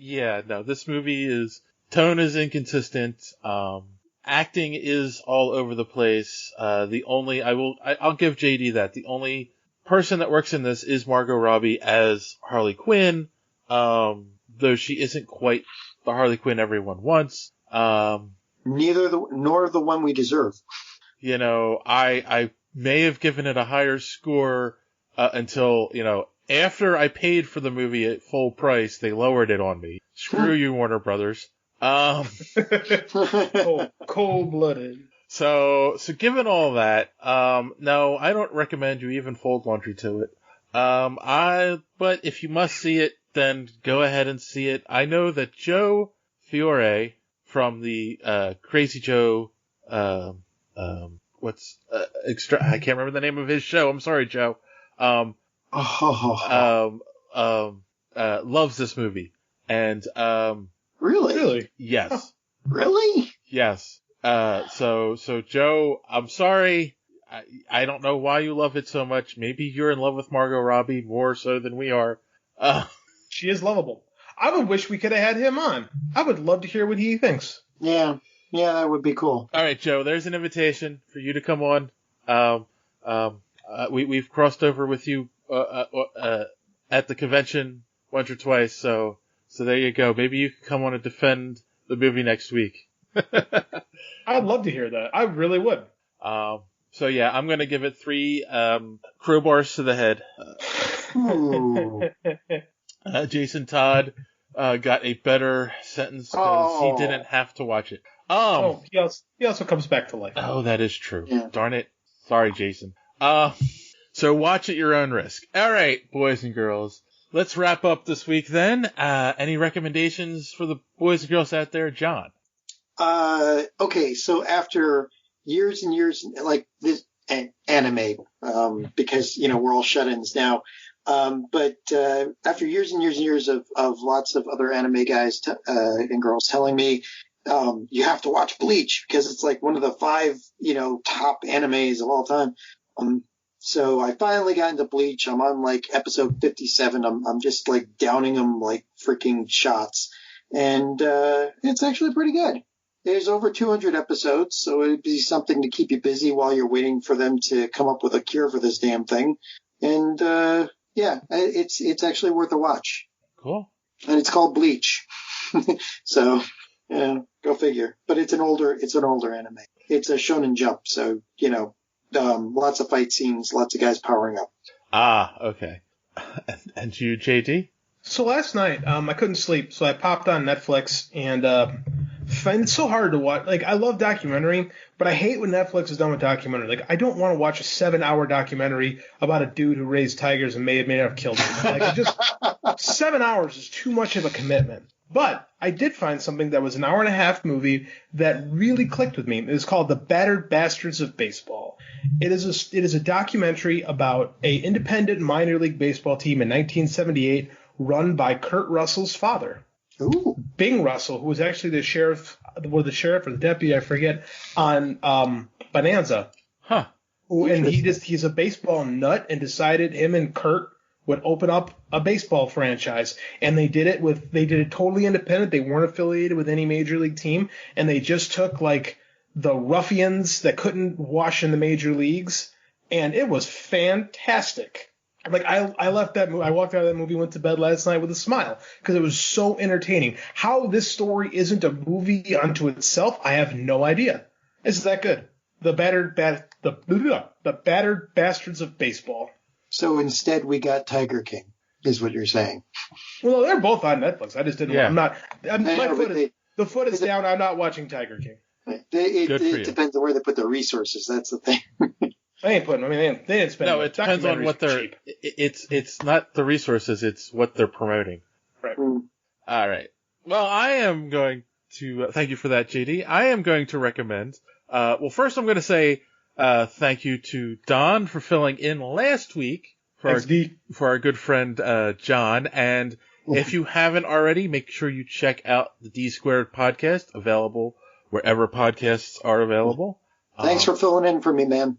no, this movie tone is inconsistent. Acting is all over the place. I'll give JD that. The only person that works in this is Margot Robbie as Harley Quinn. Though she isn't quite the Harley Quinn everyone wants. Nor the one we deserve. I may have given it a higher score, until, after I paid for the movie at full price, they lowered it on me. Screw you, Warner Brothers. Cold-blooded. So given all that, no, I don't recommend you even fold laundry to it. But if you must see it, then go ahead and see it. I know that Joe Fiore from the, Crazy Joe, I can't remember the name of his show. I'm sorry, Joe. Loves this movie. And, Really? Yes. Really? Yes. So Joe, I'm sorry. I don't know why you love it so much. Maybe you're in love with Margot Robbie more so than we are. She is lovable. I would wish we could have had him on. I would love to hear what he thinks. Yeah, that would be cool. All right, Joe, there's an invitation for you to come on. We've crossed over with you, at the convention once or twice, so there you go. Maybe you can come on and defend the movie next week. I'd love to hear that. I really would. So yeah, I'm gonna give it 3 crowbars to the head. Jason Todd got a better sentence because he didn't have to watch it. He also comes back to life. Oh, that is true. Yeah. Darn it. Sorry, Jason. So watch at your own risk. All right, boys and girls. Let's wrap up this week then. Any recommendations for the boys and girls out there, John? Okay, so after years and years, like this anime, because, we're all shut-ins now. But after years and years and years of lots of other anime guys and girls telling me, you have to watch Bleach because it's like one of the 5, top animes of all time. So I finally got into Bleach. I'm on like episode 57. I'm just like downing them like freaking shots. And, it's actually pretty good. There's over 200 episodes, so it'd be something to keep you busy while you're waiting for them to come up with a cure for this damn thing. And, yeah, it's actually worth a watch. Cool. And it's called Bleach. So, go figure. But it's an older anime. It's a Shonen Jump, so, lots of fight scenes, lots of guys powering up. Ah, okay. And you, JD? So last night, I couldn't sleep, so I popped on Netflix and find it so hard to watch. Like, I love documentary, but I hate when Netflix is done with documentary. Like, I don't want to watch a 7-hour documentary about a dude who raised tigers and may have killed them. Like, 7 hours is too much of a commitment. But I did find something that was an 1.5-hour movie that really clicked with me. It's called The Battered Bastards of Baseball. It is a documentary about a independent minor league baseball team in 1978 run by Kurt Russell's father. Ooh. Bing Russell, who was actually the sheriff or the deputy, I forget, on Bonanza. Huh. And he's a baseball nut and decided him and Kurt would open up a baseball franchise. And they did it totally independent. They weren't affiliated with any major league team. And they just took like the ruffians that couldn't wash in the major leagues. And it was fantastic. Like, I left that movie, I walked out of that movie, went to bed last night with a smile because it was so entertaining. How this story isn't a movie unto itself, I have no idea. It's that good. The Battered Bastards of Baseball. So instead we got Tiger King, is what you're saying. Well, they're both on Netflix. I just didn't. Yeah. The foot is down. I'm not watching Tiger King. It depends on where they put their resources. That's the thing. They didn't spend. No, it depends on what they're. It's not the resources. It's what they're promoting. Right. Mm. All right. Well, I am going to thank you for that, JD. I am going to recommend Well, first I'm going to say thank you to Don for filling in last week for our good friend John. And if you haven't already, make sure you check out the D Squared podcast, available wherever podcasts are available. Thanks for filling in for me, man.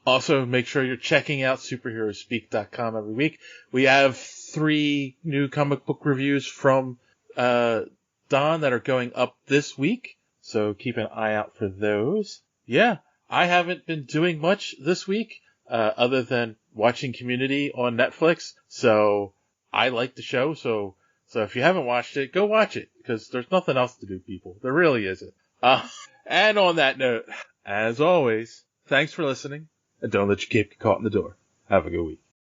Also, make sure you're checking out superheroespeak.com every week. We have 3 new comic book reviews from Don that are going up this week, so keep an eye out for those. Yeah, I haven't been doing much this week other than watching Community on Netflix, so I like the show, so if you haven't watched it, go watch it, because there's nothing else to do, people. There really isn't. And on that note, as always, thanks for listening, and don't let your cape get caught in the door. Have a good week.